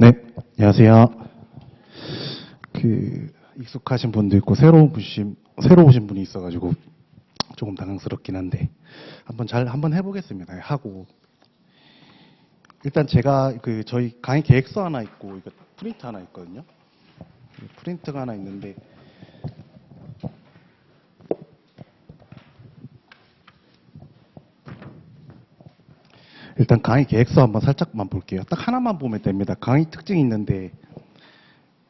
네, 안녕하세요. 익숙하신 분도 있고 새로 오신 분이 있어가지고 조금 당황스럽긴 한데 한번 해보겠습니다. 하고 일단 제가 저희 강의 계획서 하나 있고 이거 프린트 하나 있거든요. 프린트가 하나 있는데 일단 강의 계획서 한번 살짝만 볼게요. 딱 하나만 보면 됩니다. 강의 특징이 있는데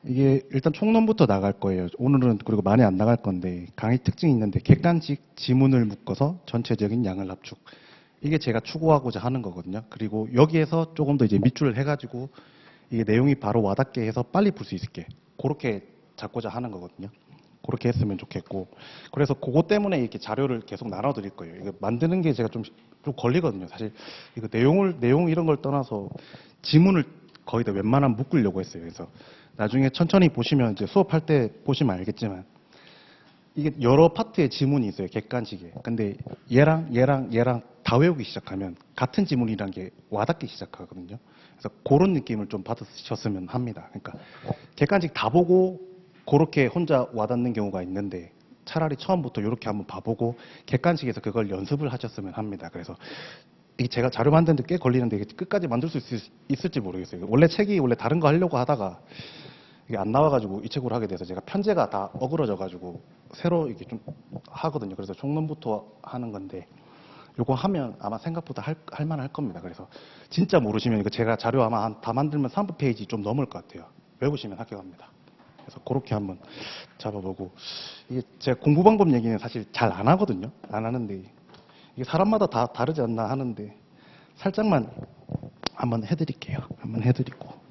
이게 일단 총론부터 나갈 거예요. 오늘은 그리고 많이 안 나갈 건데 강의 특징이 있는데 객관식 지문을 묶어서 전체적인 양을 압축. 이게 제가 추구하고자 하는 거거든요. 그리고 여기에서 조금 더 이제 밑줄을 해가지고 이게 내용이 바로 와닿게 해서 빨리 풀 수 있게 그렇게 잡고자 하는 거거든요. 그렇게 했으면 좋겠고 그래서 그것 때문에 이렇게 자료를 계속 나눠드릴 거예요. 이거 만드는 게 제가 좀 걸리거든요. 사실 이거 내용 이런 걸 떠나서 지문을 거의 다 웬만하면 묶으려고 했어요. 그래서 나중에 천천히 보시면 이제 수업할 때 보시면 알겠지만 이게 여러 파트의 지문이 있어요. 객관식에. 근데 얘랑 다 외우기 시작하면 같은 지문이란 게 와닿기 시작하거든요. 그래서 그런 느낌을 좀 받으셨으면 합니다. 그러니까 객관식 다 보고 그렇게 혼자 와닿는 경우가 있는데 차라리 처음부터 이렇게 한번 봐보고 객관식에서 그걸 연습을 하셨으면 합니다. 그래서 이게 제가 자료 만드는데 꽤 걸리는데 이게 끝까지 만들 수 있을지 모르겠어요. 원래 다른 거 하려고 하다가 이게 안 나와가지고 이 책으로 하게 돼서 제가 편제가 다 어그러져가지고 새로 이렇게 좀 하거든요. 그래서 총론부터 하는 건데 요거 하면 아마 생각보다 할 만할 겁니다. 그래서 진짜 모르시면 이거 제가 자료 아마 다 만들면 3페이지 좀 넘을 것 같아요. 외우시면 합격합니다. 그래서 그렇게 한번 잡아보고 이게 제가 공부 방법 얘기는 사실 잘 안 하거든요. 안 하는데 이게 사람마다 다 다르지 않나 하는데 살짝만 한번 해드릴게요. 한번 해드리고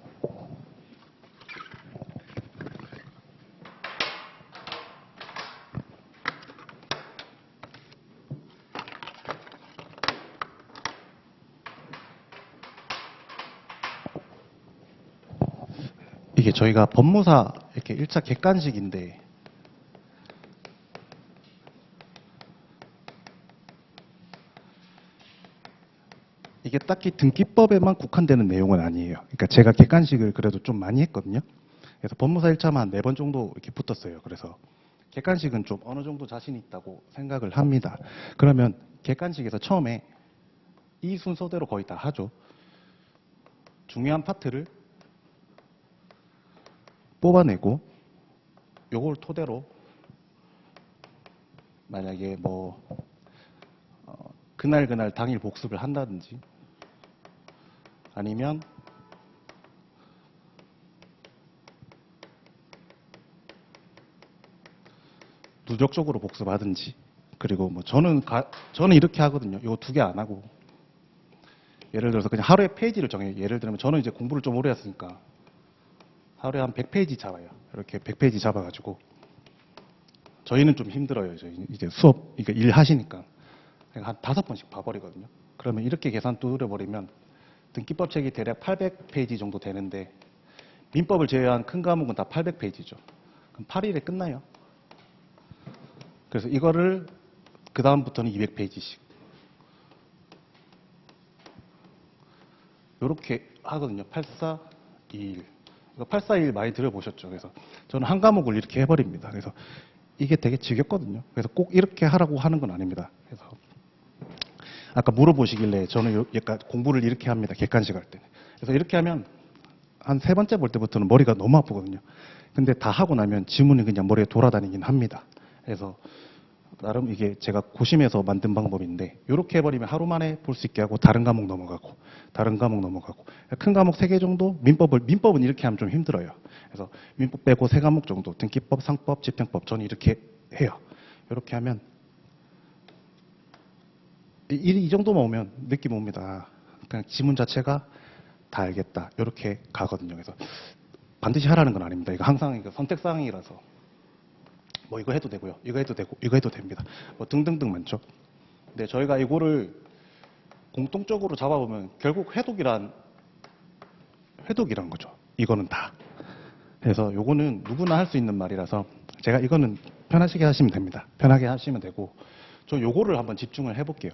이게 저희가 법무사 이렇게 1차 객관식인데 이게 딱히 등기법에만 국한되는 내용은 아니에요. 그러니까 제가 객관식을 그래도 좀 많이 했거든요. 그래서 법무사 1차만 한 4번 정도 이렇게 붙었어요. 그래서 객관식은 좀 어느 정도 자신 있다고 생각을 합니다. 그러면 객관식에서 처음에 이 순서대로 거의 다 하죠. 중요한 파트를 뽑아내고 요걸 토대로 만약에 그날 당일 복습을 한다든지 아니면 누적적으로 복습하든지 그리고 저는 이렇게 하거든요. 이거 2개 안 하고 예를 들어서 그냥 하루에 페이지를 정해요. 예를 들면 저는 이제 공부를 좀 오래 했으니까 하루에 한 100페이지 잡아요. 이렇게 100페이지 잡아가지고 저희는 좀 힘들어요. 이제 수업 이거 일 하시니까 한 5번씩 봐버리거든요. 그러면 이렇게 계산 두드려버리면 등기법 책이 대략 800페이지 정도 되는데 민법을 제외한 큰 과목은 다 800페이지죠. 그럼 8일에 끝나요. 그래서 이거를 그 다음부터는 200페이지씩 이렇게 하거든요. 8421 이거 841 많이 들어보셨죠. 그래서 저는 한 과목을 이렇게 해버립니다. 그래서 이게 되게 지겹거든요. 그래서 꼭 이렇게 하라고 하는 건 아닙니다. 그래서 아까 물어보시길래 저는 약간 공부를 이렇게 합니다. 객관식 할 때는. 그래서 이렇게 하면 한 3번째 볼 때부터는 머리가 너무 아프거든요. 근데 다 하고 나면 지문이 그냥 머리에 돌아다니긴 합니다. 그래서 나름 이게 제가 고심해서 만든 방법인데 이렇게 해버리면 하루 만에 볼 수 있게 하고 다른 과목 넘어가고 다른 과목 넘어가고 큰 과목 3개 정도 민법은 이렇게 하면 좀 힘들어요. 그래서 민법 빼고 3과목 정도 등기법, 상법, 집행법 저는 이렇게 해요. 이렇게 하면 이 정도만 오면 느낌 옵니다. 그냥 지문 자체가 다 알겠다. 이렇게 가거든요. 그래서 반드시 하라는 건 아닙니다. 이거 항상 이거 선택사항이라서 이거 해도 되고요. 이거 해도 되고 이거 해도 됩니다. 등등등 많죠. 근데 저희가 이거를 공통적으로 잡아보면 결국 회독이란 거죠. 이거는 다. 그래서 요거는 누구나 할 수 있는 말이라서 제가 이거는 편하시게 하시면 됩니다. 편하게 하시면 되고 저 요거를 한번 집중을 해볼게요.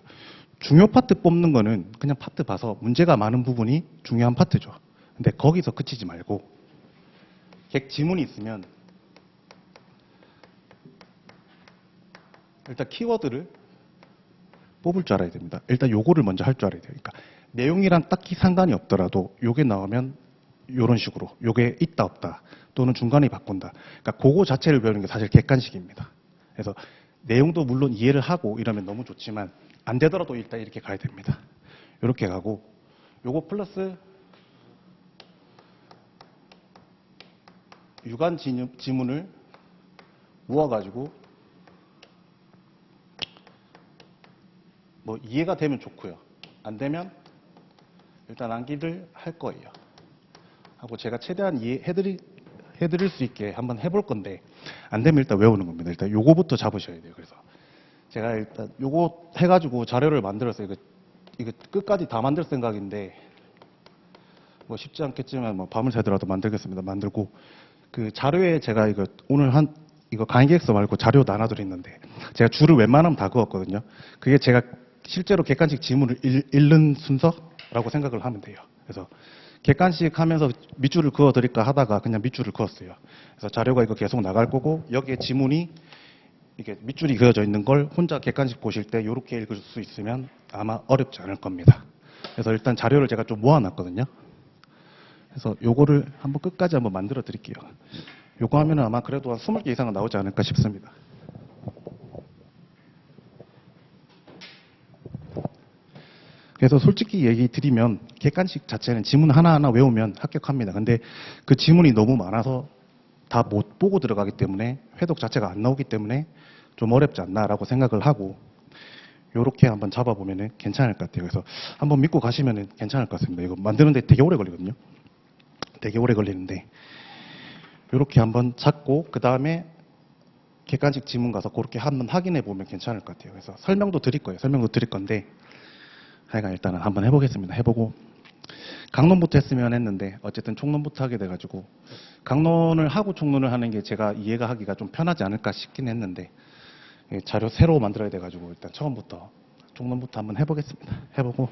중요 파트 뽑는 거는 그냥 파트 봐서 문제가 많은 부분이 중요한 파트죠. 근데 거기서 그치지 말고 객 지문이 있으면 일단 키워드를 뽑을 줄 알아야 됩니다. 일단 요거를 먼저 할 줄 알아야 돼요. 그러니까 내용이랑 딱히 상관이 없더라도 요게 나오면 요런 식으로 요게 있다 없다 또는 중간에 바꾼다. 그러니까 그거 자체를 배우는 게 사실 객관식입니다. 그래서 내용도 물론 이해를 하고 이러면 너무 좋지만 안 되더라도 일단 이렇게 가야 됩니다. 이렇게 가고 요거 플러스 유관 지문을 모아가지고 뭐 이해가 되면 좋고요. 안 되면 일단 암기를 할 거예요. 하고 제가 최대한 이해해드릴 수 있게 한번 해볼 건데 안 되면 일단 외우는 겁니다. 일단 요거부터 잡으셔야 돼요. 그래서 제가 일단 요거 해가지고 자료를 만들었어요. 이거 끝까지 다 만들 생각인데 뭐 쉽지 않겠지만 뭐 밤을 새더라도 만들겠습니다. 만들고 그 자료에 제가 이거 오늘 이거 강의 계획서 말고 자료 나눠드렸는데 제가 줄을 웬만하면 다 그었거든요. 그게 제가 실제로 객관식 지문을 읽는 순서라고 생각을 하면 돼요. 그래서 객관식 하면서 밑줄을 그어 드릴까 하다가 그냥 밑줄을 그었어요. 그래서 자료가 이거 계속 나갈 거고 여기에 지문이 이게 밑줄이 그어져 있는 걸 혼자 객관식 보실 때 이렇게 읽을 수 있으면 아마 어렵지 않을 겁니다. 그래서 일단 자료를 제가 좀 모아놨거든요. 그래서 요거를 한번 끝까지 한번 만들어 드릴게요. 요거 하면은 아마 그래도 한 20개 이상은 나오지 않을까 싶습니다. 그래서 솔직히 얘기 드리면 객관식 자체는 지문 하나하나 외우면 합격합니다. 근데 그 지문이 너무 많아서 다 못 보고 들어가기 때문에 회독 자체가 안 나오기 때문에 좀 어렵지 않나라고 생각을 하고 요렇게 한번 잡아보면 괜찮을 것 같아요. 그래서 한번 믿고 가시면 괜찮을 것 같습니다. 이거 만드는데 되게 오래 걸리거든요. 되게 오래 걸리는데 요렇게 한번 잡고 그 다음에 객관식 지문 가서 그렇게 한번 확인해 보면 괜찮을 것 같아요. 그래서 설명도 드릴 거예요. 설명도 드릴 건데 하여간 일단은 한번 해보겠습니다. 해보고 강론부터 했으면 했는데 어쨌든 총론부터 하게 돼가지고 강론을 하고 총론을 하는 게 제가 이해가 하기가 좀 편하지 않을까 싶긴 했는데 자료 새로 만들어야 돼가지고 일단 처음부터 총론부터 한번 해보겠습니다. 해보고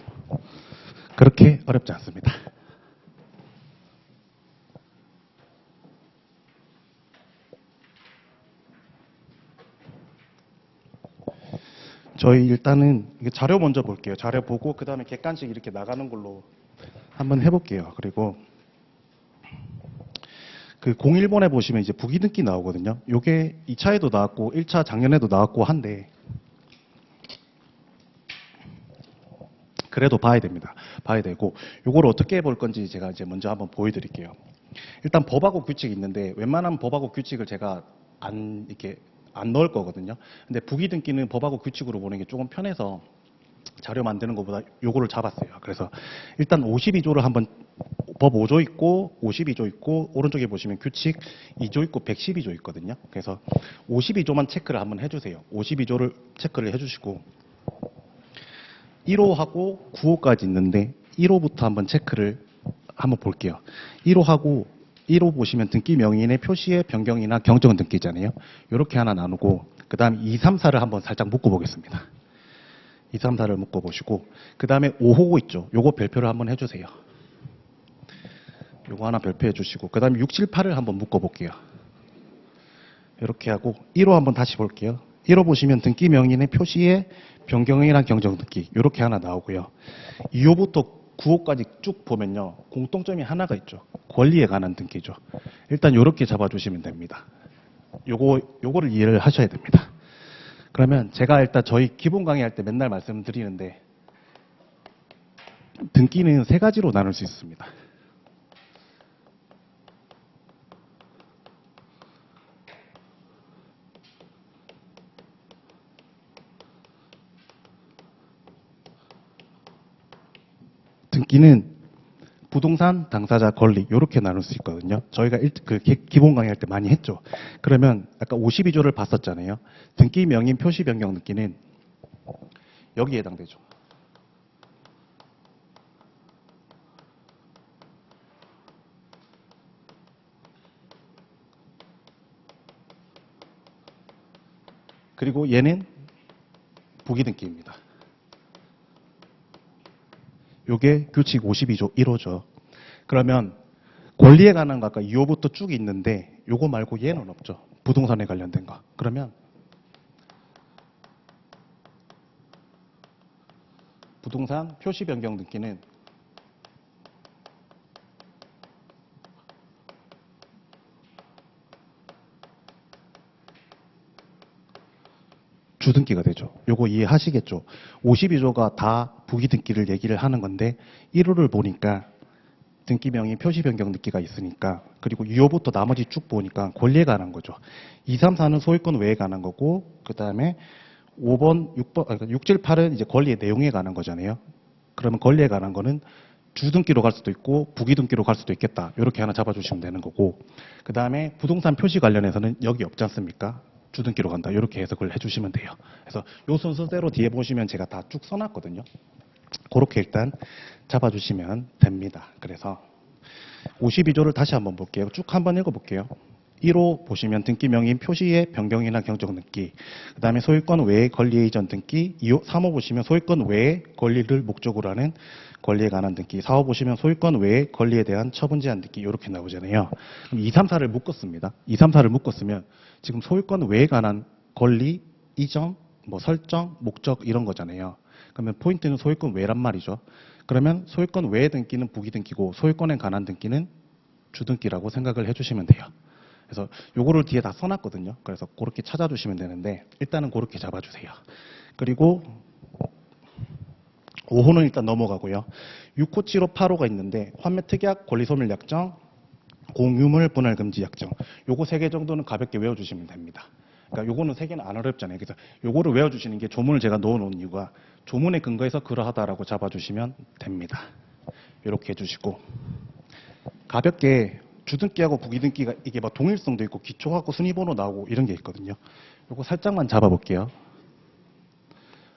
그렇게 어렵지 않습니다. 저희 일단은 자료 먼저 볼게요. 자료 보고 그 다음에 객관식 이렇게 나가는 걸로 한번 해볼게요. 그리고 그 01번에 보시면 이제 부기등기 나오거든요. 요게 2차에도 나왔고 1차 작년에도 나왔고 한데 그래도 봐야 됩니다. 봐야 되고 요걸 어떻게 볼 건지 제가 이제 먼저 한번 보여드릴게요. 일단 법하고 규칙이 있는데 웬만한 법하고 규칙을 제가 이렇게 안 넣을 거거든요. 근데 부기등기는 법하고 규칙으로 보는 게 조금 편해서 자료 만드는 것보다 요거를 잡았어요. 그래서 일단 52조를 한번 법 5조 있고 52조 있고 오른쪽에 보시면 규칙 2조 있고 112조 있거든요. 그래서 52조만 체크를 한번 해주세요. 52조를 체크를 해주시고 1호하고 9호까지 있는데 1호부터 한번 체크를 한번 볼게요. 1호하고 1호 보시면 등기 명의인의 표시의 변경이나 경정 등기잖아요. 이렇게 하나 나누고 그 다음 2, 3, 4를 한번 살짝 묶어보겠습니다. 2, 3, 4를 묶어보시고 그 다음에 5호 있죠. 요거 별표를 한번 해주세요. 요거 하나 별표해 주시고 그 다음에 6, 7, 8을 한번 묶어볼게요. 이렇게 하고 1호 한번 다시 볼게요. 1호 보시면 등기 명의인의 표시의 변경이나 경정 등기 이렇게 하나 나오고요. 2호부터 9호까지 쭉 보면요. 공통점이 하나가 있죠. 권리에 관한 등기죠. 일단 이렇게 잡아주시면 됩니다. 요거를 이해를 하셔야 됩니다. 그러면 제가 일단 저희 기본 강의할 때 맨날 말씀드리는데 등기는 세 가지로 나눌 수 있습니다. 등기는 부동산 당사자 권리 이렇게 나눌 수 있거든요. 저희가 기본 강의할 때 많이 했죠. 그러면 아까 52조를 봤었잖아요. 등기 명인 표시 변경 등기는 여기에 해당되죠. 그리고 얘는 부기등기입니다. 요게 규칙 52조 1호죠. 그러면 권리에 관한 거 아까 2호부터 쭉 있는데 요거 말고 얘는 없죠. 부동산에 관련된 거. 그러면 부동산 표시 변경 등기는 주등기가 되죠. 요거 이해하시겠죠? 52조가 다 부기 등기를 얘기를 하는 건데 1호를 보니까 등기명의 표시 변경 등기가 있으니까 그리고 2호부터 나머지 쭉 보니까 권리에 관한 거죠. 2, 3, 4는 소유권 외에 관한 거고 그다음에 5번, 6번, 그러니까 6, 7, 8은 이제 권리의 내용에 관한 거잖아요. 그러면 권리에 관한 거는 주등기로 갈 수도 있고 부기등기로 갈 수도 있겠다. 이렇게 하나 잡아주시면 되는 거고 그다음에 부동산 표시 관련해서는 여기 없지 않습니까? 주등기로 간다. 이렇게 해석을 해주시면 돼요. 그래서 요 순서대로 뒤에 보시면 제가 다 쭉 써놨거든요. 그렇게 일단 잡아주시면 됩니다. 그래서 52조를 다시 한번 볼게요. 쭉 한번 읽어볼게요. 1호 보시면 등기 명의 표시의 변경이나 경정 등기, 그 다음에 소유권 외의 권리의 이전 등기, 2호, 3호 보시면 소유권 외의 권리를 목적으로 하는 권리에 관한 등기, 4호 보시면 소유권 외의 권리에 대한 처분 제한 등기 이렇게 나오잖아요. 그럼 2, 3, 4를 묶었습니다. 2, 3, 4를 묶었으면 지금 소유권 외에 관한 권리, 이전, 뭐 설정, 목적 이런 거잖아요. 그러면 포인트는 소유권 외란 말이죠. 그러면 소유권 외의 등기는 부기 등기고 소유권에 관한 등기는 주등기라고 생각을 해주시면 돼요. 그래서 요거를 뒤에 다 써놨거든요. 그래서 그렇게 찾아주시면 되는데 일단은 그렇게 잡아주세요. 그리고 5호는 일단 넘어가고요. 6호, 7호, 8호가 있는데 환매 특약, 권리소멸 약정, 공유물 분할 금지 약정. 요거 3개 정도는 가볍게 외워주시면 됩니다. 그러니까 요거는 3개는 안 어렵잖아요. 그래서 요거를 외워주시는 게 조문을 제가 넣어놓은 이유가 조문에 근거해서 그러하다라고 잡아주시면 됩니다. 이렇게 해주시고 가볍게 주등기하고 부기등기가 이게 막 동일성도 있고 기초하고 순위번호 나오고 이런 게 있거든요. 요거 살짝만 잡아볼게요.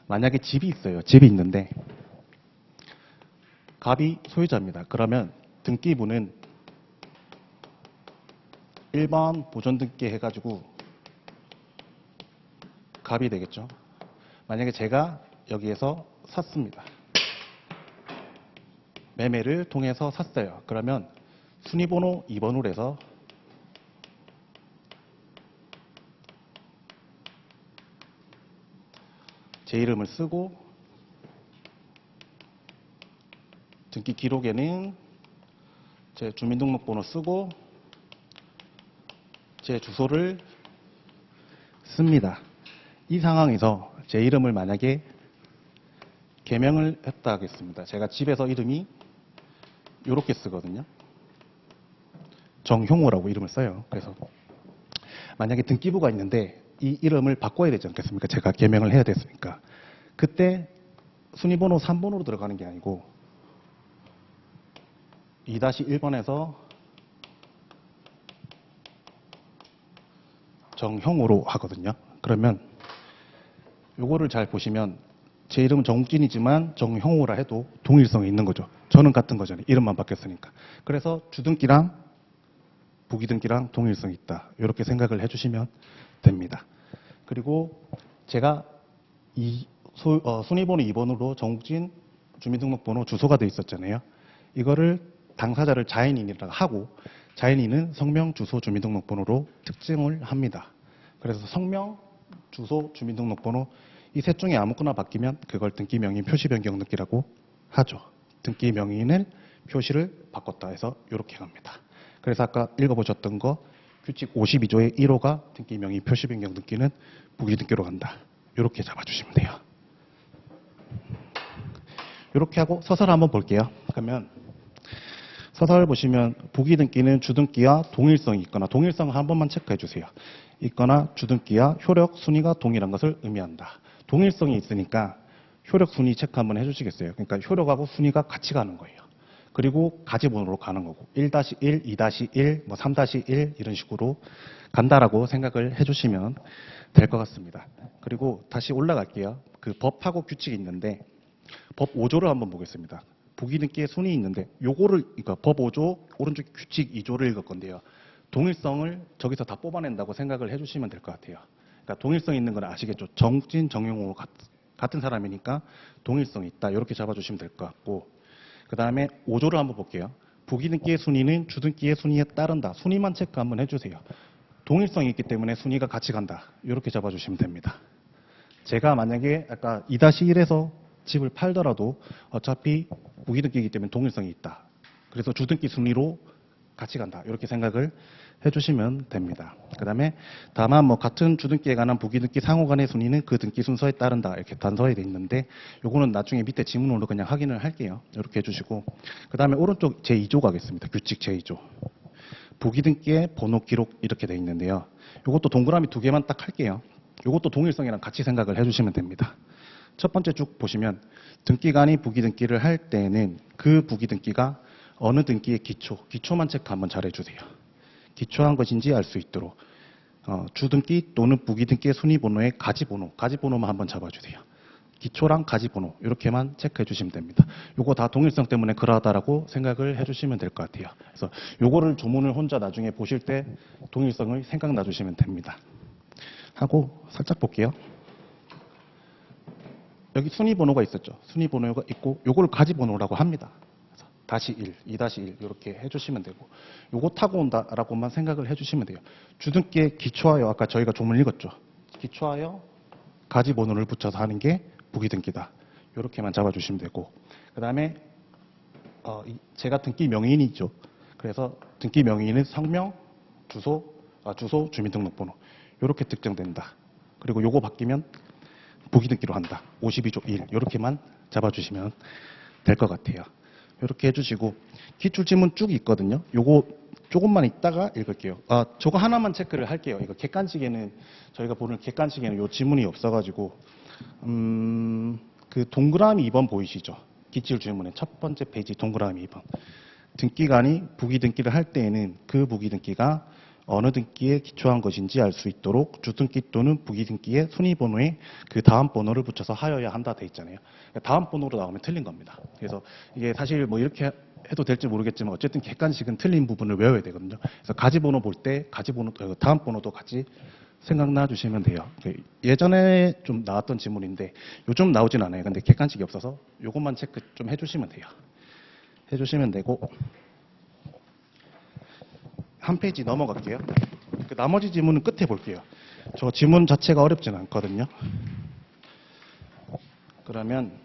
만약에 집이 있어요. 집이 있는데 갑이 소유자입니다. 그러면 등기부는 1번 보존등기 해가지고 갑이 되겠죠. 만약에 제가 여기에서 샀습니다. 매매를 통해서 샀어요. 그러면 순위번호 2번으로 해서 제 이름을 쓰고 등기 기록에는 제 주민등록번호 쓰고 제 주소를 씁니다. 이 상황에서 제 이름을 만약에 개명을 했다 하겠습니다. 제가 집에서 이름이 이렇게 쓰거든요. 정형호라고 이름을 써요. 그래서 만약에 등기부가 있는데 이 이름을 바꿔야 되지 않겠습니까? 제가 개명을 해야 됐으니까. 그때 순위번호 3번으로 들어가는 게 아니고 2-1번에서 정형호로 하거든요. 그러면 요거를 잘 보시면 제 이름은 정욱진이지만 정형호라 해도 동일성이 있는 거죠. 저는 같은 거잖아요. 이름만 바뀌었으니까. 그래서 주등기랑 부기등기랑 동일성이 있다. 이렇게 생각을 해주시면 됩니다. 그리고 제가 순위번호 2번으로 정욱진 주민등록번호 주소가 돼 있었잖아요. 이거를 당사자를 자연인이라고 하고 자연인은 성명, 주소, 주민등록번호로 특징을 합니다. 그래서 성명, 주소, 주민등록번호 이 셋 중에 아무거나 바뀌면 그걸 등기 명의 표시 변경 등기라고 하죠. 등기 명의인을 표시를 바꿨다 해서 이렇게 갑니다. 그래서 아까 읽어보셨던 거 규칙 52조의 1호가 등기 명의 표시 변경 등기는 부기 등기로 간다. 이렇게 잡아주시면 돼요. 이렇게 하고 서설 한번 볼게요. 그러면 서설 보시면 부기 등기는 주등기와 동일성이 있거나 동일성을 한 번만 체크해 주세요. 있거나 주등기와 효력, 순위가 동일한 것을 의미한다. 동일성이 있으니까 효력, 순위 체크 한번 해주시겠어요? 그러니까 효력하고 순위가 같이 가는 거예요. 그리고 가지번호로 가는 거고 1-1, 2-1, 뭐 3-1 이런 식으로 간다라고 생각을 해주시면 될 것 같습니다. 그리고 다시 올라갈게요. 그 법하고 규칙이 있는데 법 5조를 한번 보겠습니다. 부기등기에 순위 있는데 요거를 그러니까 법 5조 오른쪽 규칙 2조를 읽을 건데요. 동일성을 저기서 다 뽑아낸다고 생각을 해주시면 될 것 같아요. 그러니까 동일성 있는 건 아시겠죠? 정욱진, 정용호 같은 사람이니까 동일성이 있다. 이렇게 잡아주시면 될 것 같고 그 다음에 5조를 한번 볼게요. 부기등기의 순위는 주등기의 순위에 따른다. 순위만 체크 한번 해주세요. 동일성이 있기 때문에 순위가 같이 간다. 이렇게 잡아주시면 됩니다. 제가 만약에 아까 2-1에서 집을 팔더라도 어차피 부기등기이기 때문에 동일성이 있다. 그래서 주등기 순위로 같이 간다. 이렇게 생각을 해주시면 됩니다. 그 다음에 다만 뭐 같은 주등기에 관한 부기등기 상호 간의 순위는 그 등기 순서에 따른다. 이렇게 단서에 돼 있는데 요거는 나중에 밑에 지문으로 그냥 확인을 할게요. 이렇게 해주시고 그 다음에 오른쪽 제2조 가겠습니다. 규칙 제2조. 부기등기의 번호 기록 이렇게 돼 있는데요. 요것도 동그라미 2개만 딱 할게요. 요것도 동일성이랑 같이 생각을 해주시면 됩니다. 첫 번째 쭉 보시면 등기관이 부기등기를 할 때는 그 부기등기가 어느 등기의 기초만 체크 한번 잘 해주세요. 기초한 것인지 알 수 있도록 주등기 또는 부기등기의 순위번호의 가지번호만 한번 잡아주세요. 기초랑 가지번호 이렇게만 체크해 주시면 됩니다. 요거 다 동일성 때문에 그러하다라고 생각을 해주시면 될 것 같아요. 그래서 요거를 조문을 혼자 나중에 보실 때 동일성을 생각나 주시면 됩니다. 하고 살짝 볼게요. 여기 순위번호가 있었죠. 순위번호가 있고 요거를 가지번호라고 합니다. 그래서 다시 1, 2-1 이렇게 해주시면 되고 요거 타고 온다라고만 생각을 해주시면 돼요. 주등기에 기초하여 아까 저희가 조문 읽었죠. 기초하여 가지번호를 붙여서 하는 게 부기등기다. 이렇게만 잡아주시면 되고 그 다음에 제가 등기 명의인이죠. 그래서 등기 명의인은 성명, 주소, 주민등록번호 이렇게 특정된다. 그리고 요거 바뀌면 부기등기로 한다. 52조 1 이렇게만 잡아주시면 될 것 같아요. 이렇게 해주시고 기출지문 쭉 있거든요. 요거 조금만 있다가 읽을게요. 저거 하나만 체크를 할게요. 이거 객관식에는 저희가 보는 객관식에는 요 지문이 없어가지고 그 동그라미 2번 보이시죠? 기출지문의 첫 번째 페이지 동그라미 2번. 등기관이 부기등기를 할 때에는 그 부기등기가 어느 등기에 기초한 것인지 알 수 있도록 주등기 또는 부기등기의 순위번호에 그 다음 번호를 붙여서 하여야 한다 돼 있잖아요. 다음 번호로 나오면 틀린 겁니다. 그래서 이게 사실 뭐 이렇게 해도 될지 모르겠지만 어쨌든 객관식은 틀린 부분을 외워야 되거든요. 그래서 가지번호 볼 때 가지번호 다음 번호도 같이 생각나 주시면 돼요. 예전에 좀 나왔던 지문인데 요즘 나오진 않아요. 근데 객관식이 없어서 요것만 체크 좀 해주시면 돼요. 해주시면 되고 한 페이지 넘어갈게요. 그 나머지 지문은 끝에 볼게요. 저 지문 자체가 어렵진 않거든요. 그러면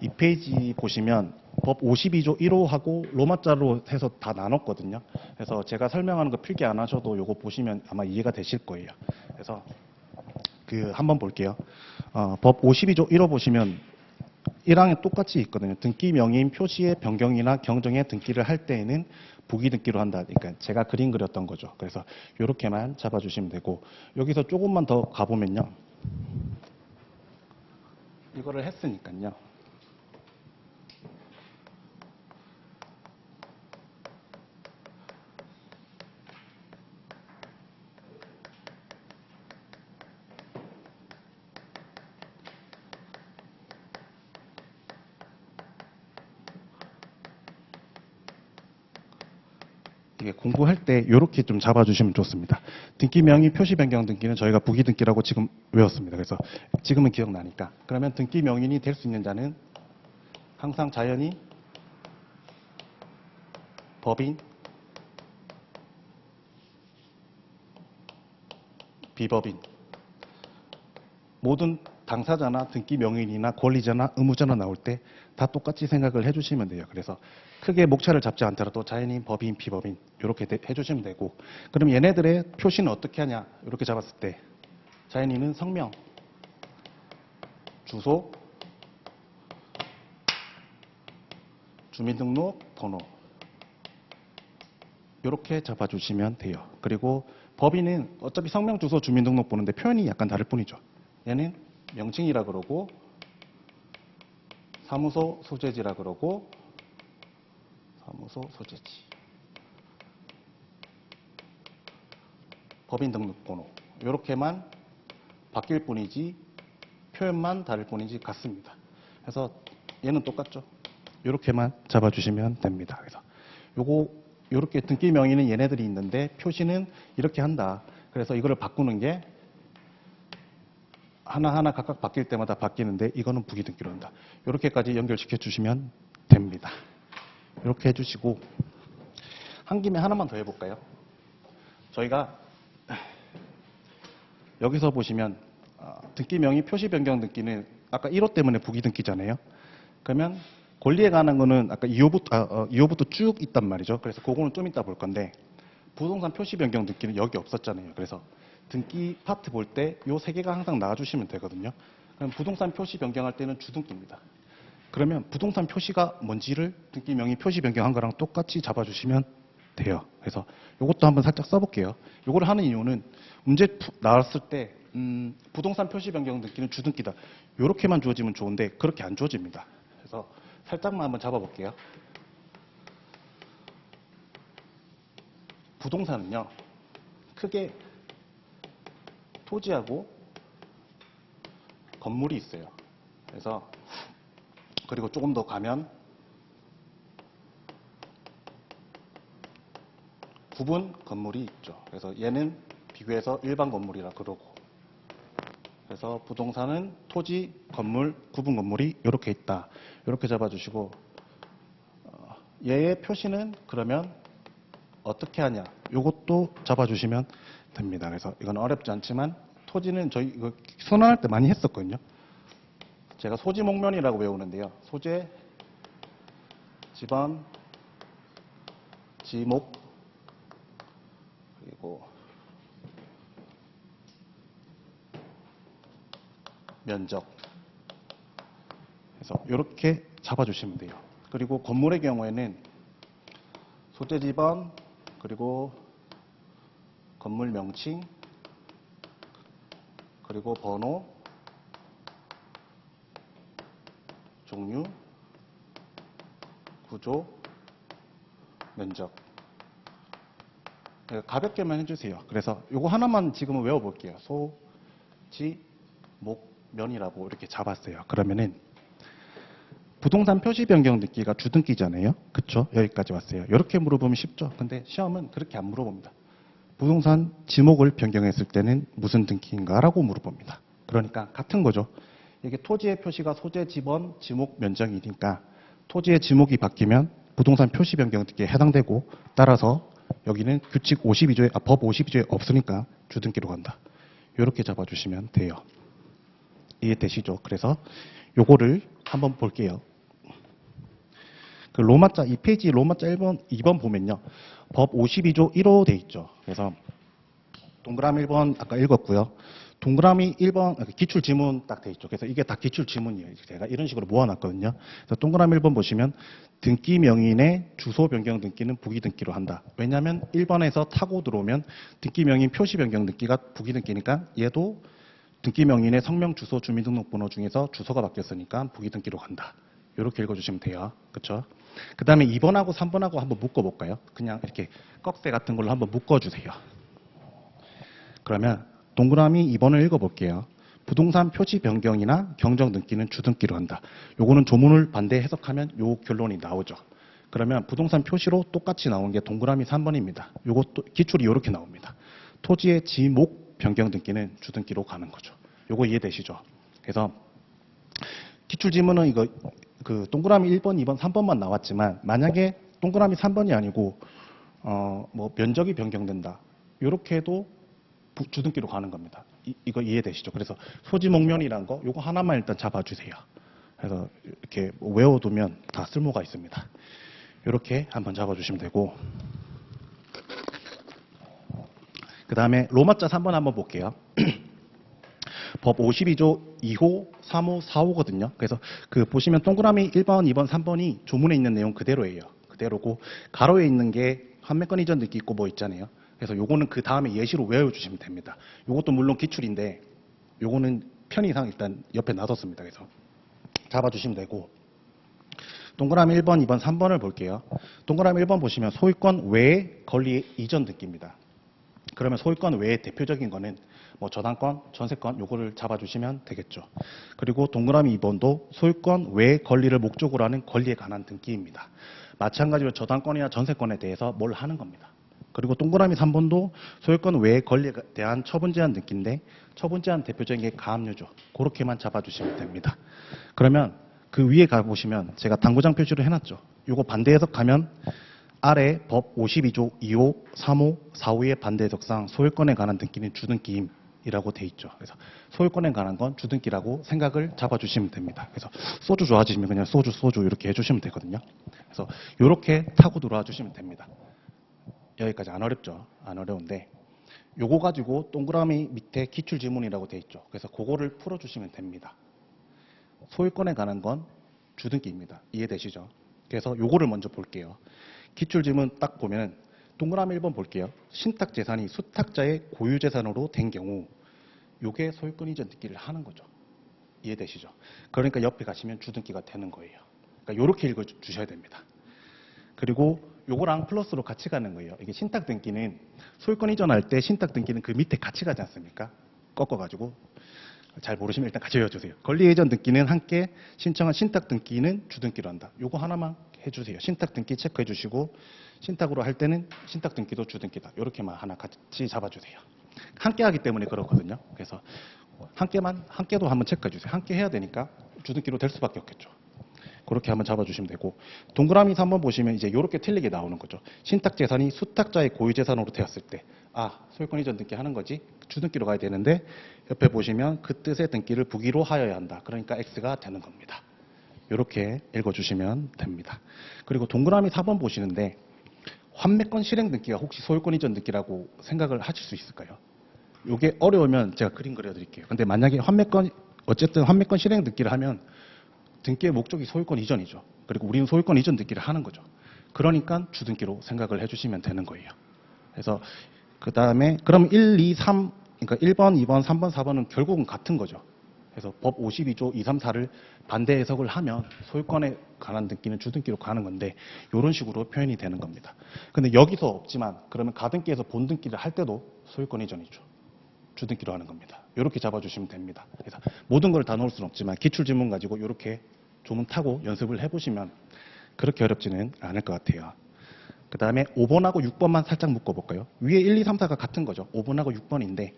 이 페이지 보시면 법 52조 1호하고 로마자로 해서 다 나눴거든요. 그래서 제가 설명하는 거 필기 안 하셔도 요거 보시면 아마 이해가 되실 거예요. 그래서 한번 볼게요. 법 52조 1호 보시면 1항에 똑같이 있거든요. 등기 명의인 표시의 변경이나 경정의 등기를 할 때에는 부기등기로 한다. 그러니까 제가 그림 그렸던 거죠. 그래서 이렇게만 잡아주시면 되고 여기서 조금만 더 가보면요. 이거를 했으니까요. 이게 공부할 때 이렇게 좀 잡아주시면 좋습니다. 등기 명의 표시 변경 등기는 저희가 부기등기라고 지금 외웠습니다. 그래서 지금은 기억나니까. 그러면 등기 명인이 될 수 있는 자는 항상 자연히 법인, 비법인 모든 당사자나 등기 명인이나 권리자나 의무자나 나올 때 다 똑같이 생각을 해주시면 돼요. 그래서 크게 목차를 잡지 않더라도 자연인, 법인, 비법인 이렇게 해주시면 되고 그럼 얘네들의 표시는 어떻게 하냐 이렇게 잡았을 때 자연인은 성명, 주소, 주민등록 번호 이렇게 잡아주시면 돼요. 그리고 법인은 어차피 성명, 주소, 주민등록 번호인데 표현이 약간 다를 뿐이죠. 얘는 명칭이라 그러고 사무소 소재지라 그러고 사무소 소재지 법인 등록번호 이렇게만 바뀔 뿐이지 표현만 다를 뿐이지 같습니다. 그래서 얘는 똑같죠. 이렇게만 잡아주시면 됩니다. 그래서 요렇게 등기 명의는 얘네들이 있는데 표시는 이렇게 한다. 그래서 이거를 바꾸는 게 하나하나 각각 바뀔 때마다 바뀌는데 이거는 부기등기로 한다. 이렇게까지 연결시켜 주시면 됩니다. 이렇게 해주시고 한 김에 하나만 더 해볼까요? 저희가 여기서 보시면 등기명의 표시 변경 등기는 아까 1호 때문에 부기 등기잖아요. 그러면 권리에 관한 거는 아까 2호부터 쭉 있단 말이죠. 그래서 그거는 좀 이따 볼 건데 부동산 표시 변경 등기는 여기 없었잖아요. 그래서 등기 파트 볼 때 요 세 개가 항상 나와주시면 되거든요. 그럼 부동산 표시 변경할 때는 주등기입니다. 그러면 부동산 표시가 뭔지를 등기명의 표시 변경한 거랑 똑같이 잡아주시면 돼요. 그래서 이것도 한번 살짝 써볼게요. 이걸 하는 이유는 문제 나왔을 때 부동산 표시 변경 등기는 주등기다. 이렇게만 주어지면 좋은데 그렇게 안 주어집니다. 그래서 살짝만 한번 잡아볼게요. 부동산은요, 크게 토지하고 건물이 있어요. 그래서 그리고 조금 더 가면 구분 건물이 있죠. 그래서 얘는 비교해서 일반 건물이라 그러고, 그래서 부동산은 토지, 건물, 구분 건물이 이렇게 있다. 이렇게 잡아주시고, 얘의 표시는 그러면 어떻게 하냐? 이것도 잡아주시면 됩니다. 그래서 이건 어렵지 않지만 토지는 저희 이거 선언할 때 많이 했었거든요. 제가 소지목면이라고 외우는데요. 소재, 지번, 지목, 그리고 면적. 그래서 이렇게 잡아주시면 돼요. 그리고 건물의 경우에는 소재 지번, 그리고 건물 명칭, 그리고 번호, 종류, 구조, 면적. 가볍게만 해주세요. 그래서 이거 하나만 지금은 외워볼게요. 소, 지, 목, 면이라고 이렇게 잡았어요. 그러면은 부동산 표시 변경 등기가 주등기잖아요. 그쵸? 여기까지 왔어요. 이렇게 물어보면 쉽죠. 근데 시험은 그렇게 안 물어봅니다. 부동산 지목을 변경했을 때는 무슨 등기인가 라고 물어봅니다. 그러니까 같은 거죠. 이게 토지의 표시가 소재, 지번, 지목, 면적이니까 토지의 지목이 바뀌면 부동산 표시 변경 등기에 해당되고, 따라서 여기는 규칙 52조에, 법 52조에 없으니까 주등기로 간다. 이렇게 잡아주시면 돼요. 이해되시죠? 그래서 요거를 한번 볼게요. 그 로마자 2페이지 로마자 1번, 2번 보면요. 법 52조 1호 돼 있죠. 그래서 동그라미 1번 아까 읽었고요. 동그라미 1번 기출 지문 딱 돼 있죠. 그래서 이게 다 기출 지문이에요. 제가 이런 식으로 모아놨거든요. 그래서 동그라미 1번 보시면 등기 명인의 주소 변경 등기는 부기 등기로 한다. 왜냐하면 1번에서 타고 들어오면 등기 명인 표시 변경 등기가 부기 등기니까 얘도 등기 명인의 성명, 주소, 주민등록번호 중에서 주소가 바뀌었으니까 부기 등기로 간다. 이렇게 읽어주시면 돼요. 그렇죠? 그 다음에 2번하고 3번하고 한번 묶어볼까요? 그냥 이렇게 꺽쇠 같은 걸로 한번 묶어주세요. 그러면 동그라미 2번을 읽어볼게요. 부동산 표시 변경이나 경정 등기는 주등기로 한다. 요거는 조문을 반대 해석하면 요 결론이 나오죠. 그러면 부동산 표시로 똑같이 나온 게 동그라미 3번입니다. 요것도 기출이 이렇게 나옵니다. 토지의 지목 변경 등기는 주등기로 가는 거죠. 요거 이해되시죠? 그래서 기출 지문은 이거 그 동그라미 1번, 2번, 3번만 나왔지만 만약에 동그라미 3번이 아니고 뭐 면적이 변경된다. 이렇게 해도 주등기로 가는 겁니다. 이거 이해되시죠? 그래서 소지목면이란 거 요거 하나만 일단 잡아주세요. 그래서 이렇게 외워두면 다 쓸모가 있습니다. 이렇게 한번 잡아주시면 되고, 그 다음에 로마자 3번 한번 볼게요. 법 52조 2호, 3호, 4호거든요. 그래서 그 보시면 동그라미 1번, 2번, 3번이 조문에 있는 내용 그대로예요. 그대로고 가로에 있는 게 환매권 이전 등기 있고 뭐 있잖아요. 그래서 요거는 그 다음에 예시로 외워주시면 됩니다. 요것도 물론 기출인데 요거는 편의상 일단 옆에 놔뒀습니다. 그래서 잡아주시면 되고, 동그라미 1번, 2번, 3번을 볼게요. 동그라미 1번 보시면 소유권 외 권리 이전 등기입니다. 그러면 소유권 외에 대표적인 거는 뭐 저당권, 전세권 요거를 잡아주시면 되겠죠. 그리고 동그라미 2번도 소유권 외 권리를 목적으로 하는 권리에 관한 등기입니다. 마찬가지로 저당권이나 전세권에 대해서 뭘 하는 겁니다. 그리고 동그라미 3번도 소유권 외의 권리에 대한 처분 제한 등기인데 처분 제한 대표적인 게 가압류죠. 그렇게만 잡아주시면 됩니다. 그러면 그 위에 가보시면 제가 당구장 표시를 해놨죠. 요거 반대 해석하면 아래 법 52조 2호, 3호, 4호의 반대 해석상 소유권에 관한 등기는 주등기임이라고 돼 있죠. 그래서 소유권에 관한 건 주등기라고 생각을 잡아주시면 됩니다. 그래서 소주 좋아하시면 그냥 소주 이렇게 해주시면 되거든요. 그래서 이렇게 타고 들어와 주시면 됩니다. 여기까지 안 어렵죠? 안 어려운데 요거 가지고 동그라미 밑에 기출지문이라고 돼 있죠. 그래서 그거를 풀어주시면 됩니다. 소유권에 관한 건 주등기입니다. 이해되시죠? 그래서 요거를 먼저 볼게요. 기출지문 딱 보면 동그라미 1번 볼게요. 신탁재산이 수탁자의 고유재산으로 된 경우 요게 소유권 이전 등기를 하는 거죠. 이해되시죠? 그러니까 옆에 가시면 주등기가 되는 거예요. 그러니까 요렇게 읽어주셔야 됩니다. 그리고 요거랑 플러스로 같이 가는 거예요. 이게 신탁 등기는 소유권 이전할 때 신탁 등기는 그 밑에 같이 가지 않습니까? 꺾어가지고 잘 모르시면 일단 같이 외워주세요. 권리 이전 등기는 함께 신청한 신탁 등기는 주등기로 한다. 요거 하나만 해주세요. 신탁 등기 체크해 주시고 신탁으로 할 때는 신탁 등기도 주등기다. 요렇게만 하나 같이 잡아주세요. 함께 하기 때문에 그렇거든요. 그래서 함께도 한번 체크해 주세요. 함께 해야 되니까 주등기로 될 수밖에 없겠죠. 그렇게 한번 잡아주시면 되고 동그라미 3번 보시면 이제 이렇게 틀리게 나오는 거죠. 신탁 재산이 수탁자의 고유 재산으로 되었을 때 소유권 이전 등기 하는 거지 주등기로 가야 되는데 옆에 보시면 그 뜻의 등기를 부기로 하여야 한다. 그러니까 X가 되는 겁니다. 이렇게 읽어주시면 됩니다. 그리고 동그라미 4번 보시는데 환매권 실행 등기가 혹시 소유권 이전 등기라고 생각을 하실 수 있을까요? 이게 어려우면 제가 그림 그려드릴게요. 근데 만약에 어쨌든 환매권 실행 등기를 하면 등기의 목적이 소유권 이전이죠. 그리고 우리는 소유권 이전 등기를 하는 거죠. 그러니까 주등기로 생각을 해주시면 되는 거예요. 그래서 그 다음에 그럼 1, 2, 3 그러니까 1번, 2번, 3번, 4번은 결국은 같은 거죠. 그래서 법 52조 2, 3, 4를 반대 해석을 하면 소유권에 관한 등기는 주등기로 가는 건데 이런 식으로 표현이 되는 겁니다. 근데 여기서 없지만 그러면 가등기에서 본등기를 할 때도 소유권 이전이죠. 주등기로 하는 겁니다. 이렇게 잡아주시면 됩니다. 그래서 모든 걸 다 넣을 수는 없지만 기출지문 가지고 이렇게 조문 타고 연습을 해보시면 그렇게 어렵지는 않을 것 같아요. 그 다음에 5번하고 6번만 살짝 묶어볼까요? 위에 1, 2, 3, 4가 같은 거죠. 5번하고 6번인데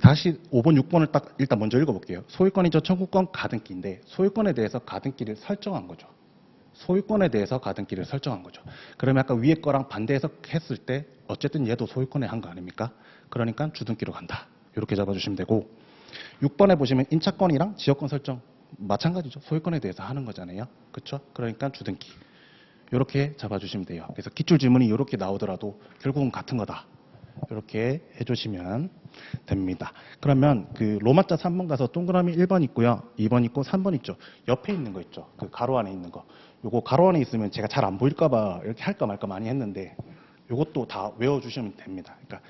다시 5번, 6번을 딱 일단 먼저 읽어볼게요. 소유권 이전 청구권 가등기인데 소유권에 대해서 가등기를 설정한 거죠. 소유권에 대해서 가등기를 설정한 거죠. 그러면 아까 위에 거랑 반대 해석했을 때 어쨌든 얘도 소유권에 한 거 아닙니까? 그러니까 주등기로 간다. 이렇게 잡아주시면 되고 6번에 보시면 임차권이랑 지역권 설정 마찬가지죠. 소유권에 대해서 하는 거잖아요. 그렇죠? 그러니까 주등기. 이렇게 잡아주시면 돼요. 그래서 기출지문이 이렇게 나오더라도 결국은 같은 거다. 이렇게 해주시면 됩니다. 그러면 그 로마자 3번 가서 동그라미 1번 있고요. 2번 있고 3번 있죠. 옆에 있는 거 있죠. 그 가로 안에 있는 거. 요거 가로 안에 있으면 제가 잘 안 보일까봐 이렇게 할까 말까 많이 했는데 요것도 다 외워주시면 됩니다. 그러니까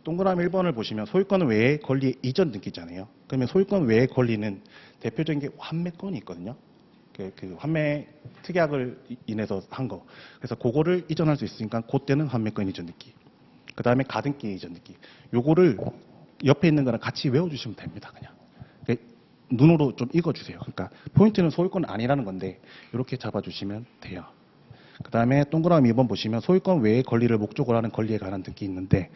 동그라미 1번을 보시면 소유권 외의 권리 이전 등기잖아요. 그러면 소유권 외의 권리는 대표적인 게 환매권이 있거든요. 그 환매 특약을 인해서 한 거. 그래서 그거를 이전할 수 있으니까 그때는 환매권 이전 등기. 그 다음에 가등기 이전 등기. 요거를 옆에 있는 거랑 같이 외워주시면 됩니다. 그냥. 눈으로 좀 읽어주세요. 그러니까 포인트는 소유권 아니라는 건데 이렇게 잡아주시면 돼요. 그 다음에 동그라미 2번 보시면 소유권 외의 권리를 목적으로 하는 권리에 관한 등기 있는데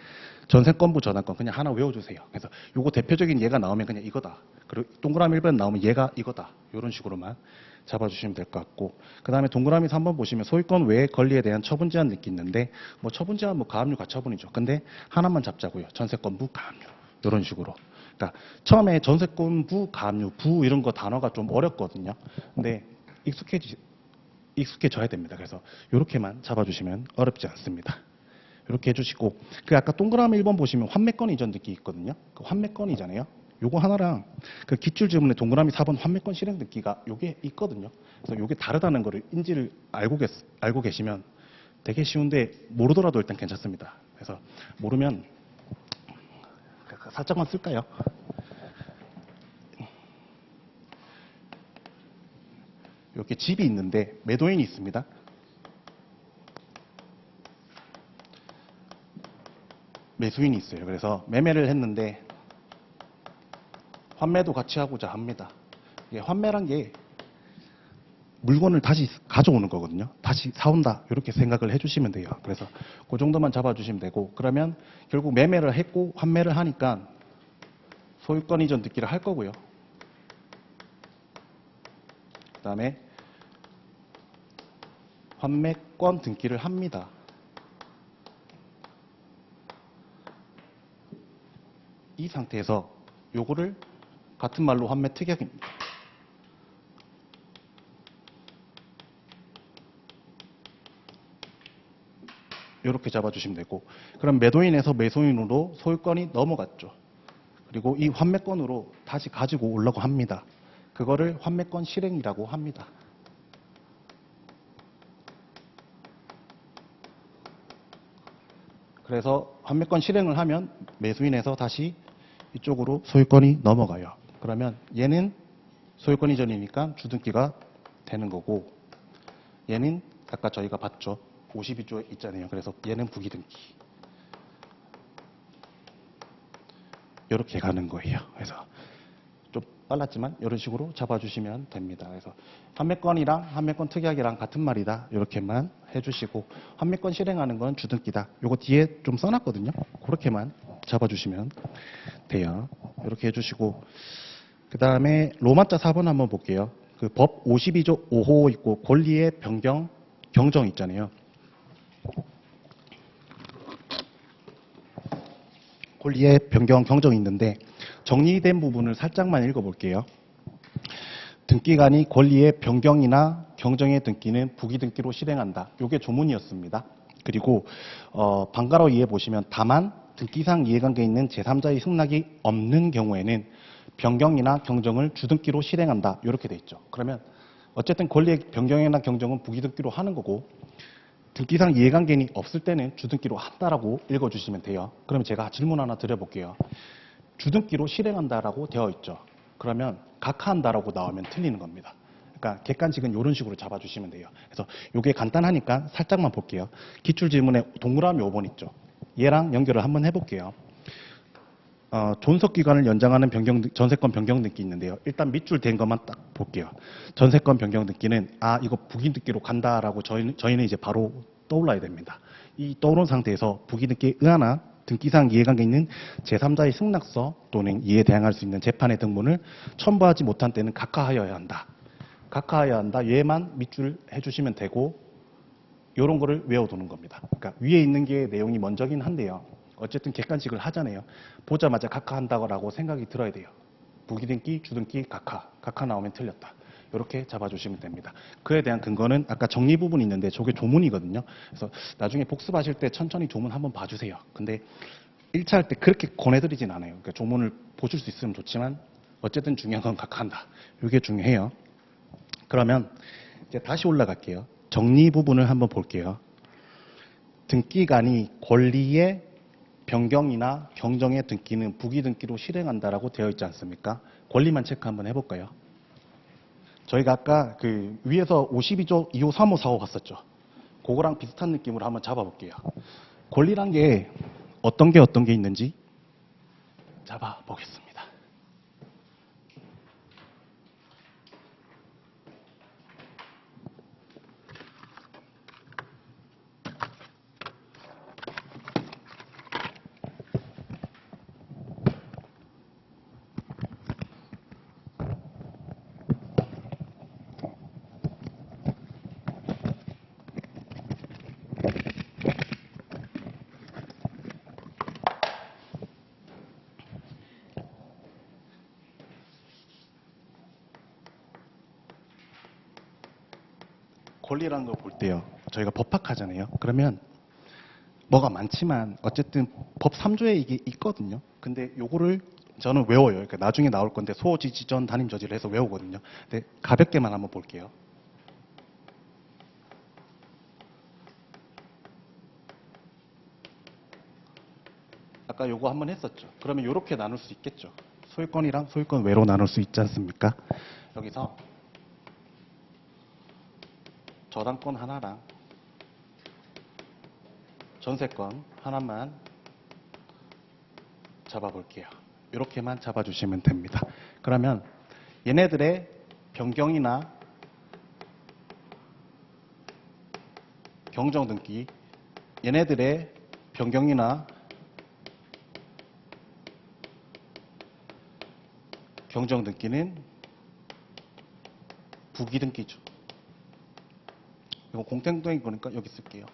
전세권부 전환권 그냥 하나 외워주세요. 그래서 요거 대표적인 예가 나오면 그냥 이거다. 그리고 동그라미 1번 나오면 얘가 이거다. 이런 식으로만 잡아주시면 될 것 같고 그 다음에 동그라미 3번 보시면 소유권 외의 권리에 대한 처분 제한 등기 있는데 뭐 처분 제한 가압류 가처분이죠. 근데 하나만 잡자고요. 전세권부 가압류 이런 식으로. 그러니까 처음에 전세권부 가압류 부 이런 거 단어가 좀 어렵거든요. 근데 익숙해져야 됩니다. 그래서 이렇게만 잡아주시면 어렵지 않습니다. 이렇게 해주시고 그 아까 동그라미 1번 보시면 환매권 이전 등기 있거든요. 그 환매권이잖아요. 요거 하나랑 그 기출지문에 동그라미 4번 환매권 실행 등기가 요게 있거든요. 그래서 요게 다르다는 거를 인지를 알고 계시면 되게 쉬운데 모르더라도 일단 괜찮습니다. 그래서 모르면 살짝만 쓸까요? 이렇게 집이 있는데 매도인이 있습니다. 매수인이 있어요. 그래서 매매를 했는데 환매도 같이 하고자 합니다. 이게 환매란 게 물건을 다시 가져오는 거거든요. 다시 사온다. 이렇게 생각을 해주시면 돼요. 그래서 그 정도만 잡아주시면 되고 그러면 결국 매매를 했고 환매를 하니까 소유권 이전 등기를 할 거고요. 그 다음에 환매권 등기를 합니다. 이 상태에서 요거를 같은 말로 환매 특약입니다. 이렇게 잡아주시면 되고, 그럼 매도인에서 매수인으로 소유권이 넘어갔죠. 그리고 이 환매권으로 다시 가지고 오려고 합니다. 그거를 환매권 실행이라고 합니다. 그래서 환매권 실행을 하면 매수인에서 다시 이쪽으로 소유권이 넘어가요. 그러면 얘는 소유권 이전이니까 주등기가 되는 거고, 얘는 아까 저희가 봤죠. 52조에 있잖아요. 그래서 얘는 부기등기. 이렇게 가는 거예요. 그래서 좀 빨랐지만 이런 식으로 잡아주시면 됩니다. 그래서 환매권이랑 환매권 특약이랑 같은 말이다. 이렇게만 해주시고, 환매권 실행하는 건 주등기다. 요거 뒤에 좀 써놨거든요. 그렇게만 잡아주시면 돼요. 이렇게 해주시고, 그 다음에 로마자 4번 한번 볼게요. 그 법 52조 5호 있고 권리의 변경, 경정 있잖아요. 권리의 변경, 경정이 있는데 정리된 부분을 살짝만 읽어볼게요. 등기관이 권리의 변경이나 경정의 등기는 부기등기로 실행한다. 이게 조문이었습니다. 그리고 방가로 이해 보시면 다만 등기상 이해관계에 있는 제3자의 승낙이 없는 경우에는 변경이나 경정을 주등기로 실행한다. 이렇게 돼 있죠. 그러면 어쨌든 권리의 변경이나 경정은 부기등기로 하는 거고, 등기상 이해관계인이 없을 때는 주등기로 한다라고 읽어주시면 돼요. 그러면 제가 질문 하나 드려볼게요. 주등기로 실행한다라고 되어 있죠. 그러면 각하한다라고 나오면 틀리는 겁니다. 그러니까 객관식은 이런 식으로 잡아주시면 돼요. 그래서 이게 간단하니까 살짝만 볼게요. 기출지문에 동그라미 5번 있죠. 얘랑 연결을 한번 해볼게요. 존속기간을 연장하는 전세권 변경 등기 있는데요. 일단 밑줄 된 것만 딱 볼게요. 전세권 변경 등기는 이거 부기 등기로 간다라고 저희는 이제 바로 떠올라야 됩니다. 이 떠오른 상태에서 부기 등기에 의하나 등기상 이해관계 있는 제3자의 승낙서 또는 이에 대항할 수 있는 재판의 등본을 첨부하지 못한 때는 각하하여야 한다. 각하하여야 한다. 얘만 밑줄 해주시면 되고, 이런 거를 외워두는 겁니다. 그러니까 위에 있는 게 내용이 먼저긴 한데요. 어쨌든 객관식을 하잖아요. 보자마자 각하한다고 생각이 들어야 돼요. 부기등기, 주등기, 각하 나오면 틀렸다. 이렇게 잡아주시면 됩니다. 그에 대한 근거는 아까 정리 부분이 있는데 저게 조문이거든요. 그래서 나중에 복습하실 때 천천히 조문 한번 봐주세요. 근데 1차 할 때 그렇게 권해드리진 않아요. 그러니까 조문을 보실 수 있으면 좋지만 어쨌든 중요한 건 각하한다. 이게 중요해요. 그러면 이제 다시 올라갈게요. 정리 부분을 한번 볼게요. 등기관이 권리의 변경이나 경정의 등기는 부기등기로 실행한다라고 되어 있지 않습니까? 권리만 체크 한번 해볼까요? 저희가 아까 그 위에서 52조 2호, 3호, 4호 봤었죠. 그거랑 비슷한 느낌으로 한번 잡아볼게요. 권리란 게 어떤 게 있는지 잡아보겠습니다. 권리라는 걸 볼 때요. 저희가 법학하잖아요. 그러면 뭐가 많지만 어쨌든 법 3조에 이게 있거든요. 근데 요거를 저는 외워요. 그러니까 나중에 나올 건데 소지지전 단임 저지를 해서 외우거든요. 근데 가볍게만 한번 볼게요. 아까 요거 한번 했었죠. 그러면 요렇게 나눌 수 있겠죠. 소유권이랑 소유권 외로 나눌 수 있지 않습니까? 여기서 저당권 하나랑 전세권 하나만 잡아볼게요. 이렇게만 잡아주시면 됩니다. 그러면 얘네들의 변경이나 경정 등기, 얘네들의 변경이나 경정 등기는 부기 등기죠. 이거 공통된 거니까 여기 쓸게요.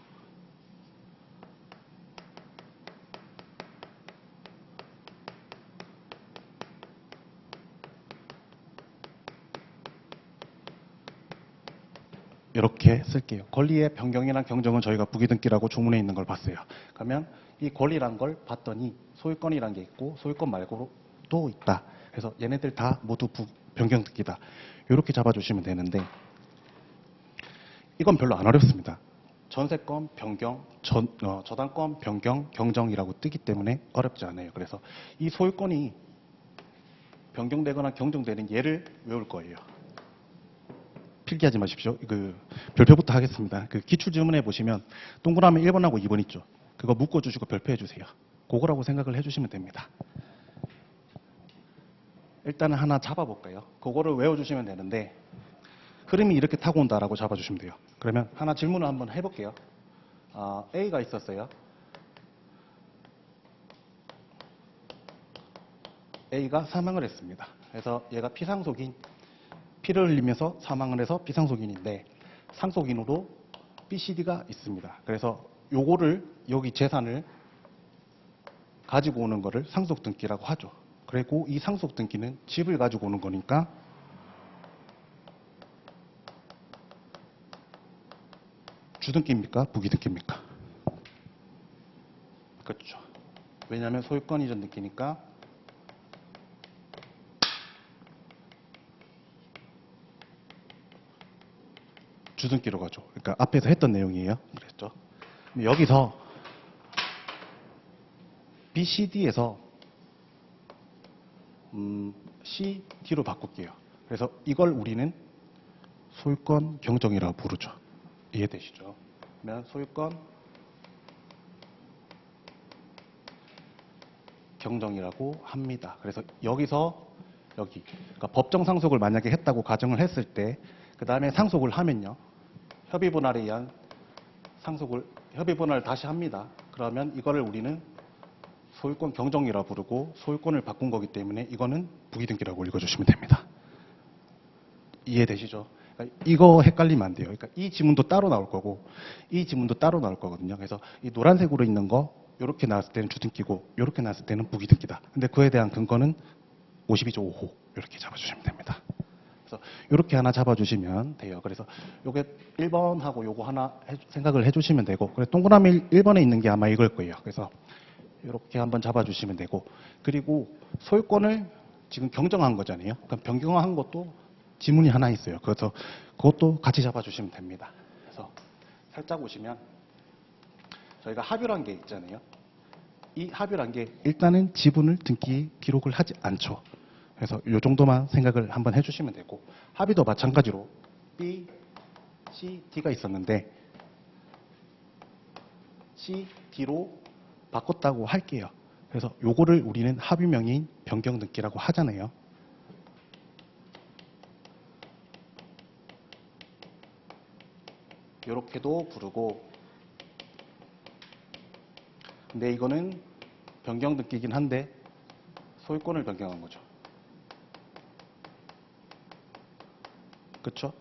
이렇게 쓸게요. 권리의 변경이나 경정은 저희가 부기등기라고 조문에 있는 걸 봤어요. 그러면 이 권리란 걸 봤더니 소유권이란 게 있고 소유권 말고도 있다. 그래서 얘네들 다 모두 변경등기다. 이렇게 잡아주시면 되는데 이건 별로 안 어렵습니다. 전세권 변경, 저당권 변경, 경정이라고 뜨기 때문에 어렵지 않아요. 그래서 이 소유권이 변경되거나 경정되는 예를 외울 거예요. 필기하지 마십시오. 그 별표부터 하겠습니다. 그 기출지문에 보시면 동그라미 1번하고 2번 있죠. 그거 묶어주시고 별표해 주세요. 그거라고 생각을 해주시면 됩니다. 일단은 하나 잡아볼까요? 그거를 외워주시면 되는데 흐름이 이렇게 타고 온다라고 잡아주시면 돼요. 그러면 하나 질문을 한번 해볼게요. A가 있었어요. A가 사망을 했습니다. 그래서 얘가 피상속인, 피를 흘리면서 사망을 해서 피상속인인데 상속인으로 BCD가 있습니다. 그래서 요거를 여기 재산을 가지고 오는 거를 상속등기라고 하죠. 그리고 이 상속등기는 집을 가지고 오는 거니까 주등기입니까? 부기등기입니까? 그렇죠. 왜냐하면 소유권 이전 등기니까 주등기로 가죠. 그러니까 앞에서 했던 내용이에요. 그랬죠. 여기서 BCD에서 CD로 바꿀게요. 그래서 이걸 우리는 소유권 경정이라고 부르죠. 이해되시죠? 그러면 소유권 경정이라고 합니다. 그래서 여기서 여기 그러니까 법정 상속을 만약에 했다고 가정을 했을 때 그 다음에 상속을 하면요. 협의분할에 의한 협의분할을 다시 합니다. 그러면 이거를 우리는 소유권 경정이라 부르고 소유권을 바꾼 거기 때문에 이거는 부기등기라고 읽어주시면 됩니다. 이해되시죠? 그러니까 이거 헷갈리면 안 돼요. 그러니까 이 지문도 따로 나올 거고 이 지문도 따로 나올 거거든요. 그래서 이 노란색으로 있는 거 이렇게 나왔을 때는 주등기고 이렇게 나왔을 때는 부기등기다. 근데 그에 대한 근거는 52조 5호 이렇게 잡아주시면 됩니다. 그래서 이렇게 하나 잡아주시면 돼요. 그래서 요게 1번하고 요거 하나 생각을 해주시면 되고 그래서 동그라미 1번에 있는 게 아마 이걸 거예요. 그래서 이렇게 한번 잡아주시면 되고 그리고 소유권을 지금 경정한 거잖아요. 그럼 변경한 것도 지문이 하나 있어요. 그래서 그것도 같이 잡아주시면 됩니다. 그래서 살짝 보시면 저희가 합유란 게 있잖아요. 이 합유란 게 일단은 지분을 등기 기록을 하지 않죠. 그래서 이 정도만 생각을 한번 해주시면 되고 합의도 마찬가지로 B, C, D가 있었는데 C, D로 바꿨다고 할게요. 그래서 요거를 우리는 합의명인 변경등기라고 하잖아요. 이렇게도 부르고 근데 이거는 변경등기이긴 한데 소유권을 변경한 거죠. 그렇죠?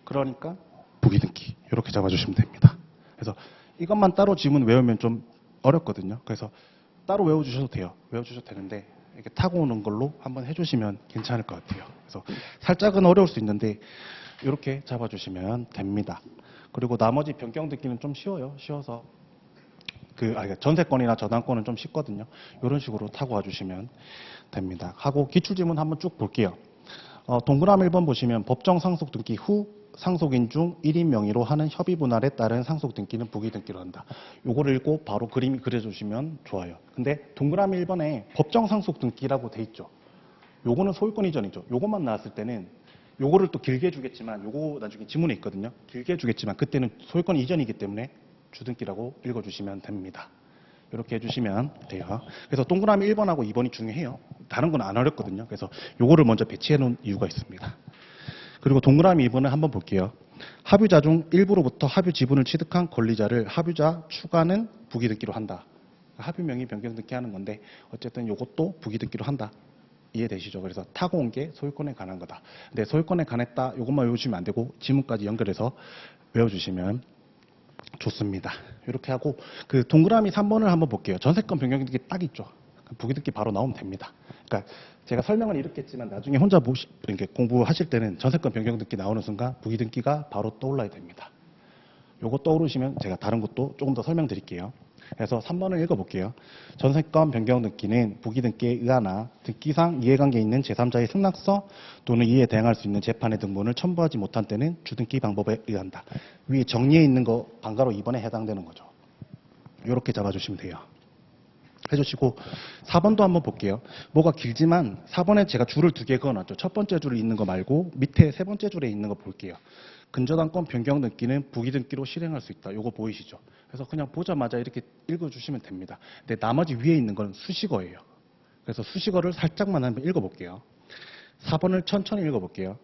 그러니까 부기등기 이렇게 잡아주시면 됩니다. 그래서 이것만 따로 지문 외우면 좀 어렵거든요. 그래서 따로 외워주셔도 돼요. 외워주셔도 되는데 이렇게 타고 오는 걸로 한번 해주시면 괜찮을 것 같아요. 그래서 살짝은 어려울 수 있는데 이렇게 잡아주시면 됩니다. 그리고 나머지 변경등기는 좀 쉬워요. 쉬워서 그러니까 전세권이나 저당권은 좀 쉽거든요. 이런 식으로 타고 와주시면 됩니다. 하고 기출지문 한번 쭉 볼게요. 동그라미 1번 보시면 법정 상속 등기 후 상속인 중 1인 명의로 하는 협의 분할에 따른 상속 등기는 부기등기로 한다. 요거를 읽고 바로 그림이 그려주시면 좋아요. 근데 동그라미 1번에 법정 상속 등기라고 돼 있죠. 요거는 소유권 이전이죠. 요것만 나왔을 때는 요거를 또 길게 주겠지만 요거 나중에 지문에 있거든요. 길게 주겠지만 그때는 소유권 이전이기 때문에 주등기라고 읽어주시면 됩니다. 이렇게 해주시면 돼요. 그래서 동그라미 1번하고 2번이 중요해요. 다른 건 안 어렵거든요. 그래서 요거를 먼저 배치해 놓은 이유가 있습니다. 그리고 동그라미 2번을 한번 볼게요. 합유자 중 일부로부터 합유 지분을 취득한 권리자를 합유자 추가는 부기등기로 한다. 합유명의 변경등기 하는 건데 어쨌든 요것도 부기등기로 한다. 이해되시죠? 그래서 타고 온 게 소유권에 관한 거다. 근데 소유권에 관했다. 이것만 외우시면 안 되고 지문까지 연결해서 외워주시면 좋습니다. 이렇게 하고 그 동그라미 3번을 한번 볼게요. 전세권 변경 등기 딱 있죠. 부기 등기 바로 나오면 됩니다. 그러니까 제가 설명을 이렇게 했지만 나중에 혼자 이렇게 공부하실 때는 전세권 변경 등기 나오는 순간 부기 등기가 바로 떠올라야 됩니다. 요거 떠오르시면 제가 다른 것도 조금 더 설명드릴게요. 그래서 3번을 읽어볼게요. 전세권 변경 등기는 부기 등기에 의하나 등기상 이해관계 있는 제3자의 승낙서 또는 이에 대항할 수 있는 재판의 등본을 첨부하지 못한 때는 주등기 방법에 의한다. 위에 정리해 있는 거 방가로 2번에 해당되는 거죠. 이렇게 잡아주시면 돼요. 해주시고 4번도 한번 볼게요. 뭐가 길지만 4번에 제가 줄을 2개 그어놨죠. 첫 번째 줄에 있는 거 말고 밑에 세 번째 줄에 있는 거 볼게요. 근저당권 변경 등기는 부기 등기로 실행할 수 있다. 요거 보이시죠? 그래서 그냥 보자마자 이렇게 읽어주시면 됩니다. 근데 나머지 위에 있는 건 수식어예요. 그래서 수식어를 살짝만 한번 읽어볼게요. 4번을 천천히 읽어볼게요.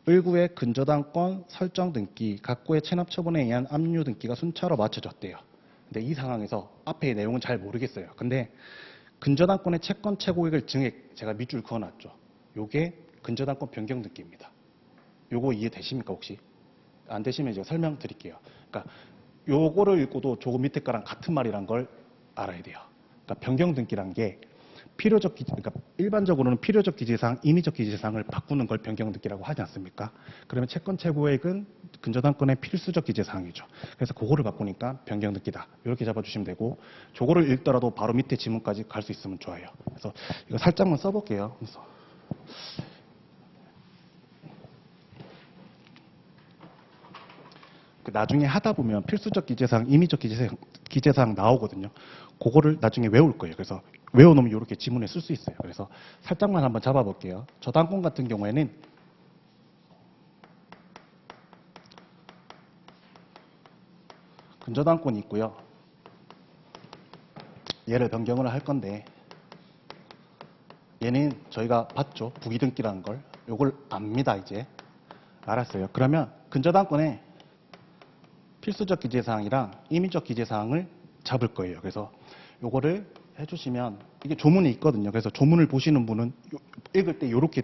을구의 근저당권 설정 등기, 각구의 체납 처분에 의한 압류 등기가 순차로 맞춰졌대요. 근데 이 상황에서 앞에 내용은 잘 모르겠어요. 근데 근저당권의 채권 최고액을 증액, 제가 밑줄 그어놨죠. 요게 근저당권 변경 등기입니다. 요거 이해되십니까 혹시? 안 되시면 제가 설명드릴게요. 그러니까 요거를 읽고도 조금 밑에 거랑 같은 말이란 걸 알아야 돼요. 그러니까 변경 등기란 게 필요적 기재, 그러니까 일반적으로는 필요적 기재사항, 임의적 기재사항을 바꾸는 걸 변경 등기라고 하지 않습니까? 그러면 채권 최고액은 근저당권의 필수적 기재사항이죠. 그래서 그거를 바꾸니까 변경 등기다. 이렇게 잡아주시면 되고, 저거를 읽더라도 바로 밑에 지문까지 갈 수 있으면 좋아요. 그래서 이거 살짝만 써볼게요. 그래서 나중에 하다 보면 필수적 기재사항, 임의적 기재사항 나오거든요. 그거를 나중에 외울 거예요. 그래서 외워놓으면 이렇게 지문에 쓸 수 있어요. 그래서 살짝만 한번 잡아볼게요. 저당권 같은 경우에는 근저당권이 있고요. 얘를 변경을 할 건데 얘는 저희가 봤죠. 부기등기라는 걸. 요걸 압니다. 이제 알았어요. 그러면 근저당권에 필수적 기재사항이랑 임의적 기재사항을 잡을 거예요. 그래서 요거를 해주시면 이게 조문이 있거든요. 그래서 조문을 보시는 분은 읽을 때 이렇게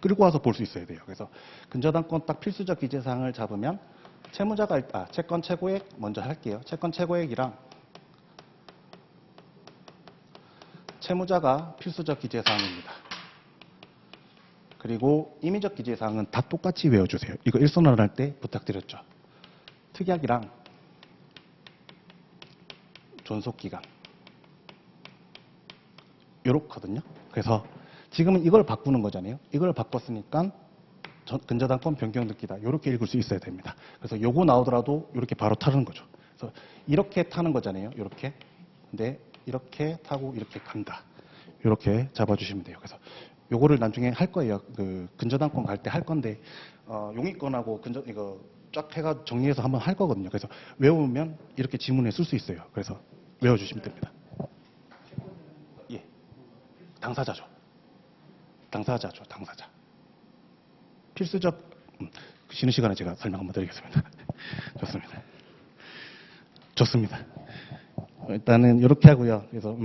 끌고 와서 볼 수 있어야 돼요. 그래서 근저당권 딱 필수적 기재사항을 잡으면 채무자가 채권 최고액 먼저 할게요. 채권 최고액이랑 채무자가 필수적 기재사항입니다. 그리고 임의적 기재사항은 다 똑같이 외워주세요. 이거 일선언 할 때 부탁드렸죠. 특약이랑 존속기간 요렇거든요. 그래서 지금은 이걸 바꾸는 거잖아요. 이걸 바꿨으니까 근저당권 변경 등기다. 요렇게 읽을 수 있어야 됩니다. 그래서 요거 나오더라도 요렇게 바로 타는 거죠. 그래서 이렇게 타는 거잖아요. 요렇게. 근데 이렇게 타고 이렇게 간다. 요렇게 잡아주시면 돼요. 그래서 요거를 나중에 할 거예요. 그 근저당권 갈 때 할 건데 용의권하고 이거 쫙 해가 정리해서 한번 할 거거든요. 그래서 외우면 이렇게 지문에 쓸 수 있어요. 그래서 외워주시면 됩니다. 예, 당사자죠. 당사자죠. 당사자. 필수적 쉬는 시간에 제가 설명 한번 드리겠습니다. 좋습니다. 좋습니다. 일단은 이렇게 하고요. 그래서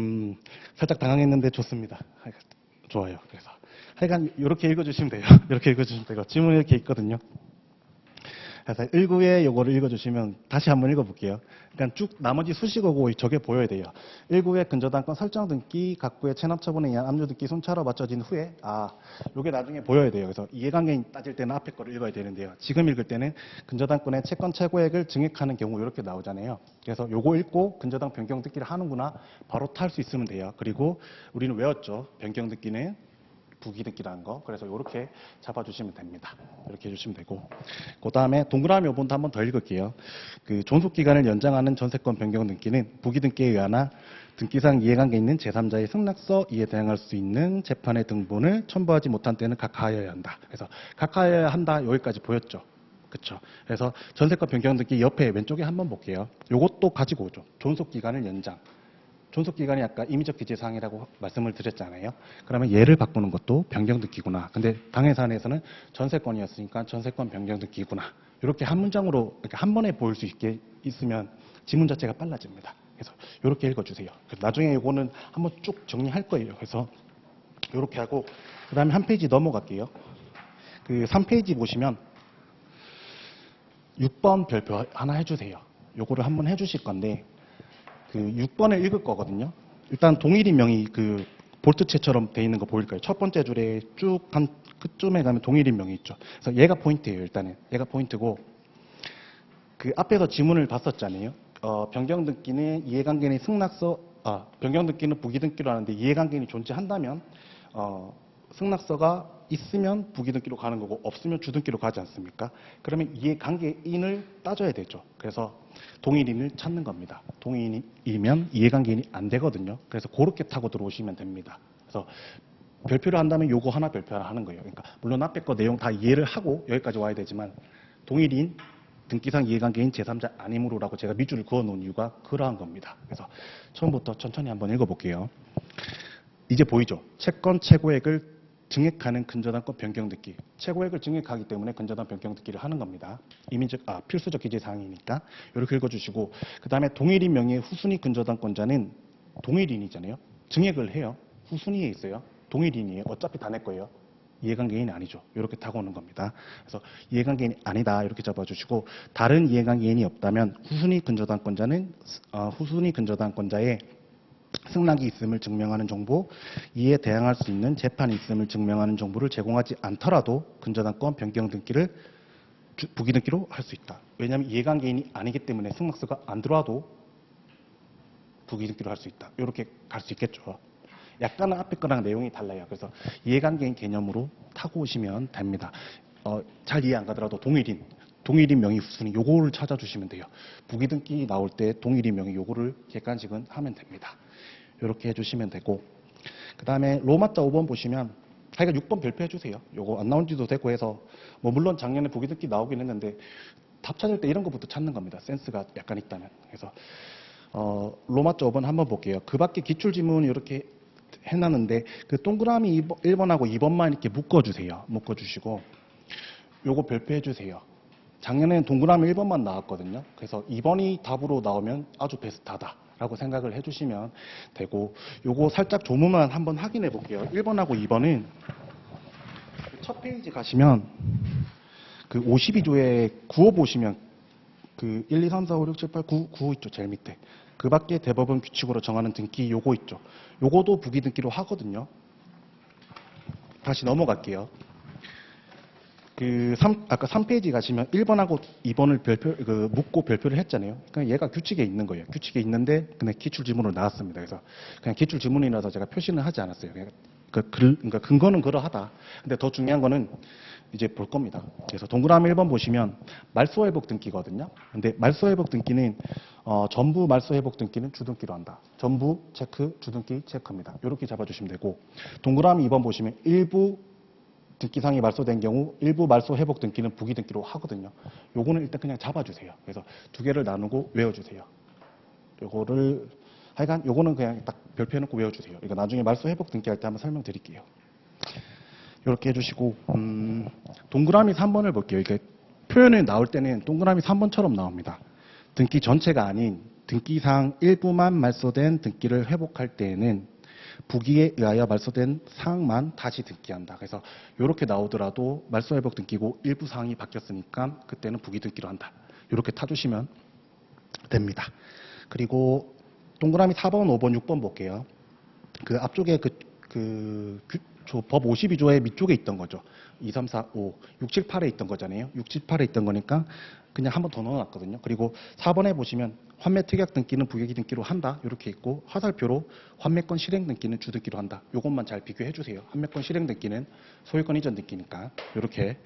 살짝 당황했는데 좋습니다. 좋아요. 그래서 하여간 이렇게 읽어주시면 돼요. 이렇게 읽어주시면 되고 지문이 이렇게 있거든요. 그래서 1구에 요거를 읽어주시면 다시 한번 읽어볼게요. 그러니까 쭉 나머지 수식어고 저게 보여야 돼요. 1구의 근저당권 설정 등기, 각구의 체납 처분에 의한 압류 등기 순차로 맞춰진 후에 요게 나중에 보여야 돼요. 그래서 이해관계 따질 때는 앞에 거를 읽어야 되는데요. 지금 읽을 때는 근저당권의 채권 최고액을 증액하는 경우 이렇게 나오잖아요. 그래서 요거 읽고 근저당 변경 등기를 하는구나 바로 탈 수 있으면 돼요. 그리고 우리는 외웠죠. 변경 등기는 부기등기라는 거. 그래서 이렇게 잡아주시면 됩니다. 이렇게 해주시면 되고. 그 다음에 동그라미 5번도 한번 더 읽을게요. 그 존속기간을 연장하는 전세권 변경 등기는 부기등기에 의하나 등기상 이해관계 있는 제3자의 승낙서 이에 대항할 수 있는 재판의 등본을 첨부하지 못한 때는 각하하여야 한다. 그래서 각하하여야 한다. 여기까지 보였죠. 그렇죠. 그래서 전세권 변경 등기 옆에 왼쪽에 한번 볼게요. 요것도 가지고 오죠. 존속기간을 연장. 존속기간이 아까 임의적 기재사항이라고 말씀을 드렸잖아요. 그러면 얘를 바꾸는 것도 변경등기구나. 근데 당해사안에서는 전세권이었으니까 전세권 변경등기구나. 이렇게 한 문장으로 이렇게 한 번에 보일 수 있게 있으면 지문 자체가 빨라집니다. 그래서 이렇게 읽어주세요. 나중에 이거는 한번 쭉 정리할 거예요. 그래서 이렇게 하고 그 다음에 한 페이지 넘어갈게요. 그 3페이지 보시면 6번 별표 하나 해주세요. 요거를 한번 해주실 건데 그 6번을 읽을 거거든요. 일단 동일인명이 그 볼트체처럼 돼 있는 거 보일 거예요. 첫 번째 줄에 쭉 한 끝쯤에 가면 동일인명이 있죠. 그래서 얘가 포인트예요. 일단은 얘가 포인트고 그 앞에서 지문을 봤었잖아요. 변경등기는 이해관계인의 승낙서, 변경등기는 부기등기로 하는데 이해관계인이 존재한다면 승낙서가 있으면 부기등기로 가는 거고 없으면 주등기로 가지 않습니까? 그러면 이해관계인을 따져야 되죠. 그래서 동일인을 찾는 겁니다. 동일인이면 이해관계인이 안 되거든요. 그래서 그렇게 타고 들어오시면 됩니다. 그래서 별표를 한다면 요거 하나 별표를 하는 거예요. 그러니까 물론 앞에 거 내용 다 이해를 하고 여기까지 와야 되지만 동일인 등기상 이해관계인 제3자 아니므로라고 제가 밑줄을 그어놓은 이유가 그러한 겁니다. 그래서 처음부터 천천히 한번 읽어볼게요. 이제 보이죠? 채권 최고액을 증액하는 근저당권 변경듣기. 최고액을 증액하기 때문에 근저당 변경듣기를 하는 겁니다. 필수적 기재사항이니까 이렇게 읽어주시고 그 다음에 동일인 명의의 후순위 근저당권자는 동일인이잖아요. 증액을 해요. 후순위에 있어요. 동일인이에요. 어차피 다 내 거예요. 이해관계인이 아니죠. 이렇게 타고 오는 겁니다. 그래서 이해관계인이 아니다 이렇게 잡아주시고 다른 이해관계인이 없다면 후순위 근저당권자는 후순위 근저당권자의 승낙이 있음을 증명하는 정보, 이에 대항할 수 있는 재판이 있음을 증명하는 정보를 제공하지 않더라도 근저당권 변경 등기를 부기 등기로 할 수 있다. 왜냐하면 이해관계인이 아니기 때문에 승낙서가 안 들어와도 부기 등기로 할 수 있다. 이렇게 갈 수 있겠죠. 약간은 앞에 거랑 내용이 달라요. 그래서 이해관계인 개념으로 타고 오시면 됩니다. 잘 이해 안 가더라도 동일인 명의 후순위 요거를 찾아주시면 돼요. 부기 등기 나올 때 동일인 명의 요거를 객관식은 하면 됩니다. 이렇게 해주시면 되고 그 다음에 로마자 5번 보시면 하여간 6번 별표해 주세요. 요거 안 나온지도 되고 해서 뭐 물론 작년에 부기 등기 나오긴 했는데 답 찾을 때 이런 것부터 찾는 겁니다. 센스가 약간 있다면. 그래서 로마자 5번 한번 볼게요. 그 밖에 기출지문 이렇게 해놨는데 그 동그라미 1번하고 2번만 이렇게 묶어주세요. 묶어주시고 요거 별표해 주세요. 작년에는 동그라미 1번만 나왔거든요. 그래서 2번이 답으로 나오면 아주 베스트하다라고 생각을 해주시면 되고 요거 살짝 조문만 한번 확인해 볼게요. 1번하고 2번은 첫 페이지 가시면 그 52조에 9호 보시면 그 1, 2, 3, 4, 5, 6, 7, 8, 9 있죠. 제일 밑에. 그 밖에 대법원 규칙으로 정하는 등기 요거 있죠. 요거도 부기 등기로 하거든요. 다시 넘어갈게요. 아까 3페이지 가시면 1번하고 2번을 묶고 별표를 했잖아요. 그냥 얘가 규칙에 있는 거예요. 규칙에 있는데 그냥 기출지문으로 나왔습니다. 그래서 그냥 기출지문이라서 제가 표시는 하지 않았어요. 그러니까 근거는 그러하다. 근데 더 중요한 거는 이제 볼 겁니다. 그래서 동그라미 1번 보시면 말소회복 등기거든요. 근데 말소회복 등기는 전부 말소회복 등기는 주등기로 한다. 전부 체크, 주등기 체크입니다. 이렇게 잡아주시면 되고 동그라미 2번 보시면 일부 등기상이 말소된 경우 일부 말소 회복 등기는 부기 등기로 하거든요. 요거는 일단 그냥 잡아주세요. 그래서 두 개를 나누고 외워주세요. 요거를 하여간 요거는 그냥 딱 별표해놓고 외워주세요. 그러니까 나중에 말소 회복 등기할 때 한번 설명드릴게요. 이렇게 해주시고 동그라미 3번을 볼게요. 이게 표현이 나올 때는 동그라미 3번처럼 나옵니다. 등기 전체가 아닌 등기상 일부만 말소된 등기를 회복할 때에는 부기에 의하여 말소된 사항만 다시 등기한다. 그래서 이렇게 나오더라도 말소회복 등기고 일부 사항이 바뀌었으니까 그때는 부기 등기로 한다. 이렇게 타주시면 됩니다. 그리고 동그라미 4번, 5번, 6번 볼게요. 그 앞쪽에 법 52조의 밑쪽에 있던 거죠. 2, 3, 4, 5, 6, 7, 8에 있던 거잖아요. 6, 7, 8에 있던 거니까 그냥 한 번 더 넣어놨거든요. 그리고 4번에 보시면 환매 특약 등기는 부기 등기로 한다. 이렇게 있고 화살표로 환매권 실행 등기는 주등기로 한다. 이것만 잘 비교해 주세요. 환매권 실행 등기는 소유권 이전 등기니까 이렇게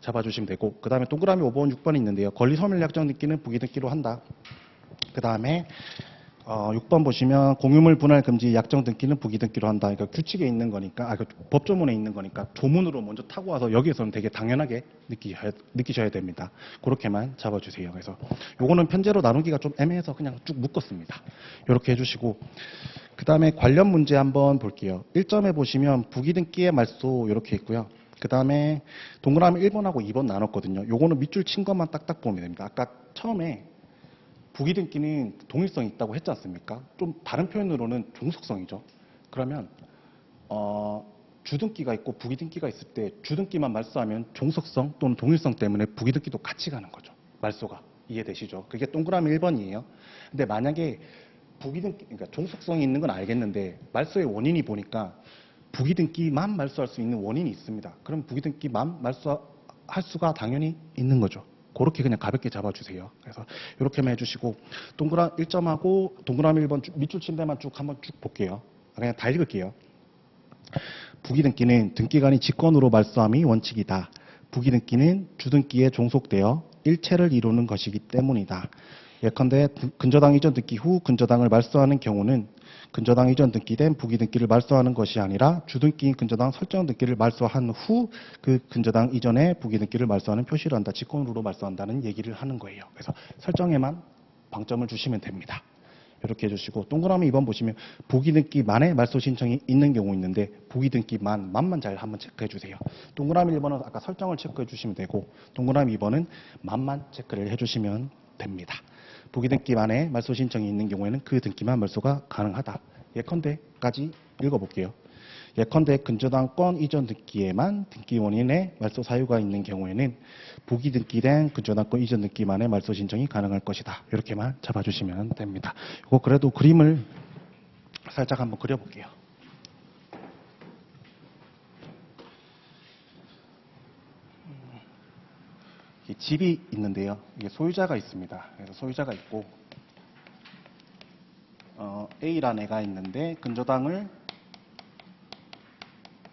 잡아주시면 되고 그 다음에 동그라미 5번, 6번이 있는데요. 권리소멸 약정 등기는 부기 등기로 한다. 그 다음에 6번 보시면 공유물 분할 금지 약정 등기는 부기 등기로 한다. 그러니까 규칙에 있는 거니까, 법조문에 있는 거니까 조문으로 먼저 타고 와서 여기에서는 되게 당연하게 느끼셔야 됩니다. 그렇게만 잡아주세요. 그래서 요거는 편제로 나누기가 좀 애매해서 그냥 쭉 묶었습니다. 이렇게 해주시고 그 다음에 관련 문제 한번 볼게요. 1점에 보시면 부기 등기의 말소 이렇게 있고요. 그 다음에 동그라미 1번하고 2번 나눴거든요. 요거는 밑줄 친 것만 딱딱 보면 됩니다. 아까 처음에 부기 등기는 동일성이 있다고 했지 않습니까? 좀 다른 표현으로는 종속성이죠. 그러면 주등기가 있고 부기등기가 있을 때 주등기만 말소하면 종속성 또는 동일성 때문에 부기등기도 같이 가는 거죠. 말소가. 이해되시죠? 그게 동그라미 1번이에요. 근데 만약에 부기등기, 그러니까 종속성이 있는 건 알겠는데 말소의 원인이 보니까 부기등기만 말소할 수 있는 원인이 있습니다. 그럼 부기등기만 말소할 수가 당연히 있는 거죠. 그렇게 그냥 가볍게 잡아주세요. 그래서 이렇게만 해주시고 동그라미 1점하고 동그라미 1번 밑줄 친 데만 쭉 한번 쭉 볼게요. 그냥 다 읽을게요. 부기등기는 등기관이 직권으로 말소함이 원칙이다. 부기등기는 주등기에 종속되어 일체를 이루는 것이기 때문이다. 예컨대 근저당 이전 등기 후 근저당을 말소하는 경우는 근저당 이전 등기된 부기등기를 말소하는 것이 아니라 주등기인 근저당 설정 등기를 말소한 후 그 근저당 이전에 부기등기를 말소하는 표시를 한다. 직권으로 말소한다는 얘기를 하는 거예요. 그래서 설정에만 방점을 주시면 됩니다. 이렇게 해주시고 동그라미 2번 보시면 부기등기만의 말소 신청이 있는 경우 있는데 부기등기만만 잘 한번 체크해 주세요. 동그라미 1번은 아까 설정을 체크해 주시면 되고 동그라미 2번은 만만 체크를 해주시면 됩니다. 부기등기만의 말소 신청이 있는 경우에는 그 등기만 말소가 가능하다. 예컨대까지 읽어볼게요. 예컨대 근저당권 이전 등기에만 등기 원인의 말소 사유가 있는 경우에는 부기등기된 근저당권 이전 등기만의 말소 신청이 가능할 것이다. 이렇게만 잡아주시면 됩니다. 이거 그래도 그림을 살짝 한번 그려볼게요. 집이 있는데요. 이게 소유자가 있습니다. 그래서 소유자가 있고 A라는 애가 있는데 근저당을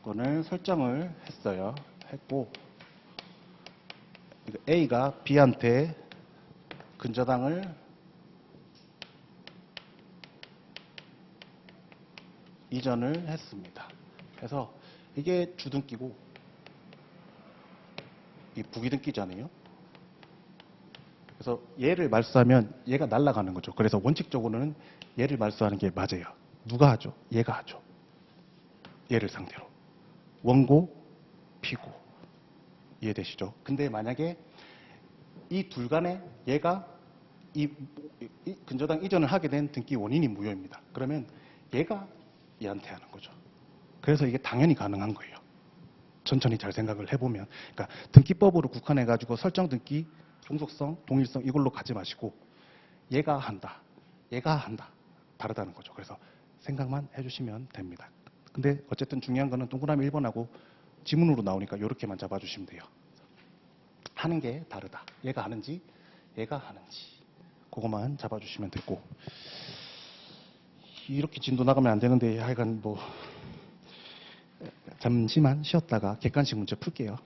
권을 설정을 했어요. 했고 A가 B한테 근저당을 이전을 했습니다. 그래서 이게 주등기고 이 부기등기잖아요. 그래서 얘를 말소하면 얘가 날아가는 거죠. 그래서 원칙적으로는 얘를 말소하는 게 맞아요. 누가 하죠? 얘가 하죠. 얘를 상대로. 원고, 피고. 이해되시죠? 근데 만약에 이 둘 간에 얘가 이 근저당 이전을 하게 된 등기 원인이 무효입니다. 그러면 얘가 얘한테 하는 거죠. 그래서 이게 당연히 가능한 거예요. 천천히 잘 생각을 해보면. 그러니까 등기법으로 국한해가지고 설정 등기, 종속성, 동일성 이걸로 가지 마시고 얘가 한다. 얘가 한다. 다르다는 거죠. 그래서 생각만 해주시면 됩니다. 근데 어쨌든 중요한 거는 동그라미 1번하고 지문으로 나오니까 이렇게만 잡아주시면 돼요. 하는 게 다르다. 얘가 하는지 얘가 하는지 그것만 잡아주시면 되고 이렇게 진도 나가면 안 되는데 하여간 뭐 잠시만 쉬었다가 객관식 문제 풀게요.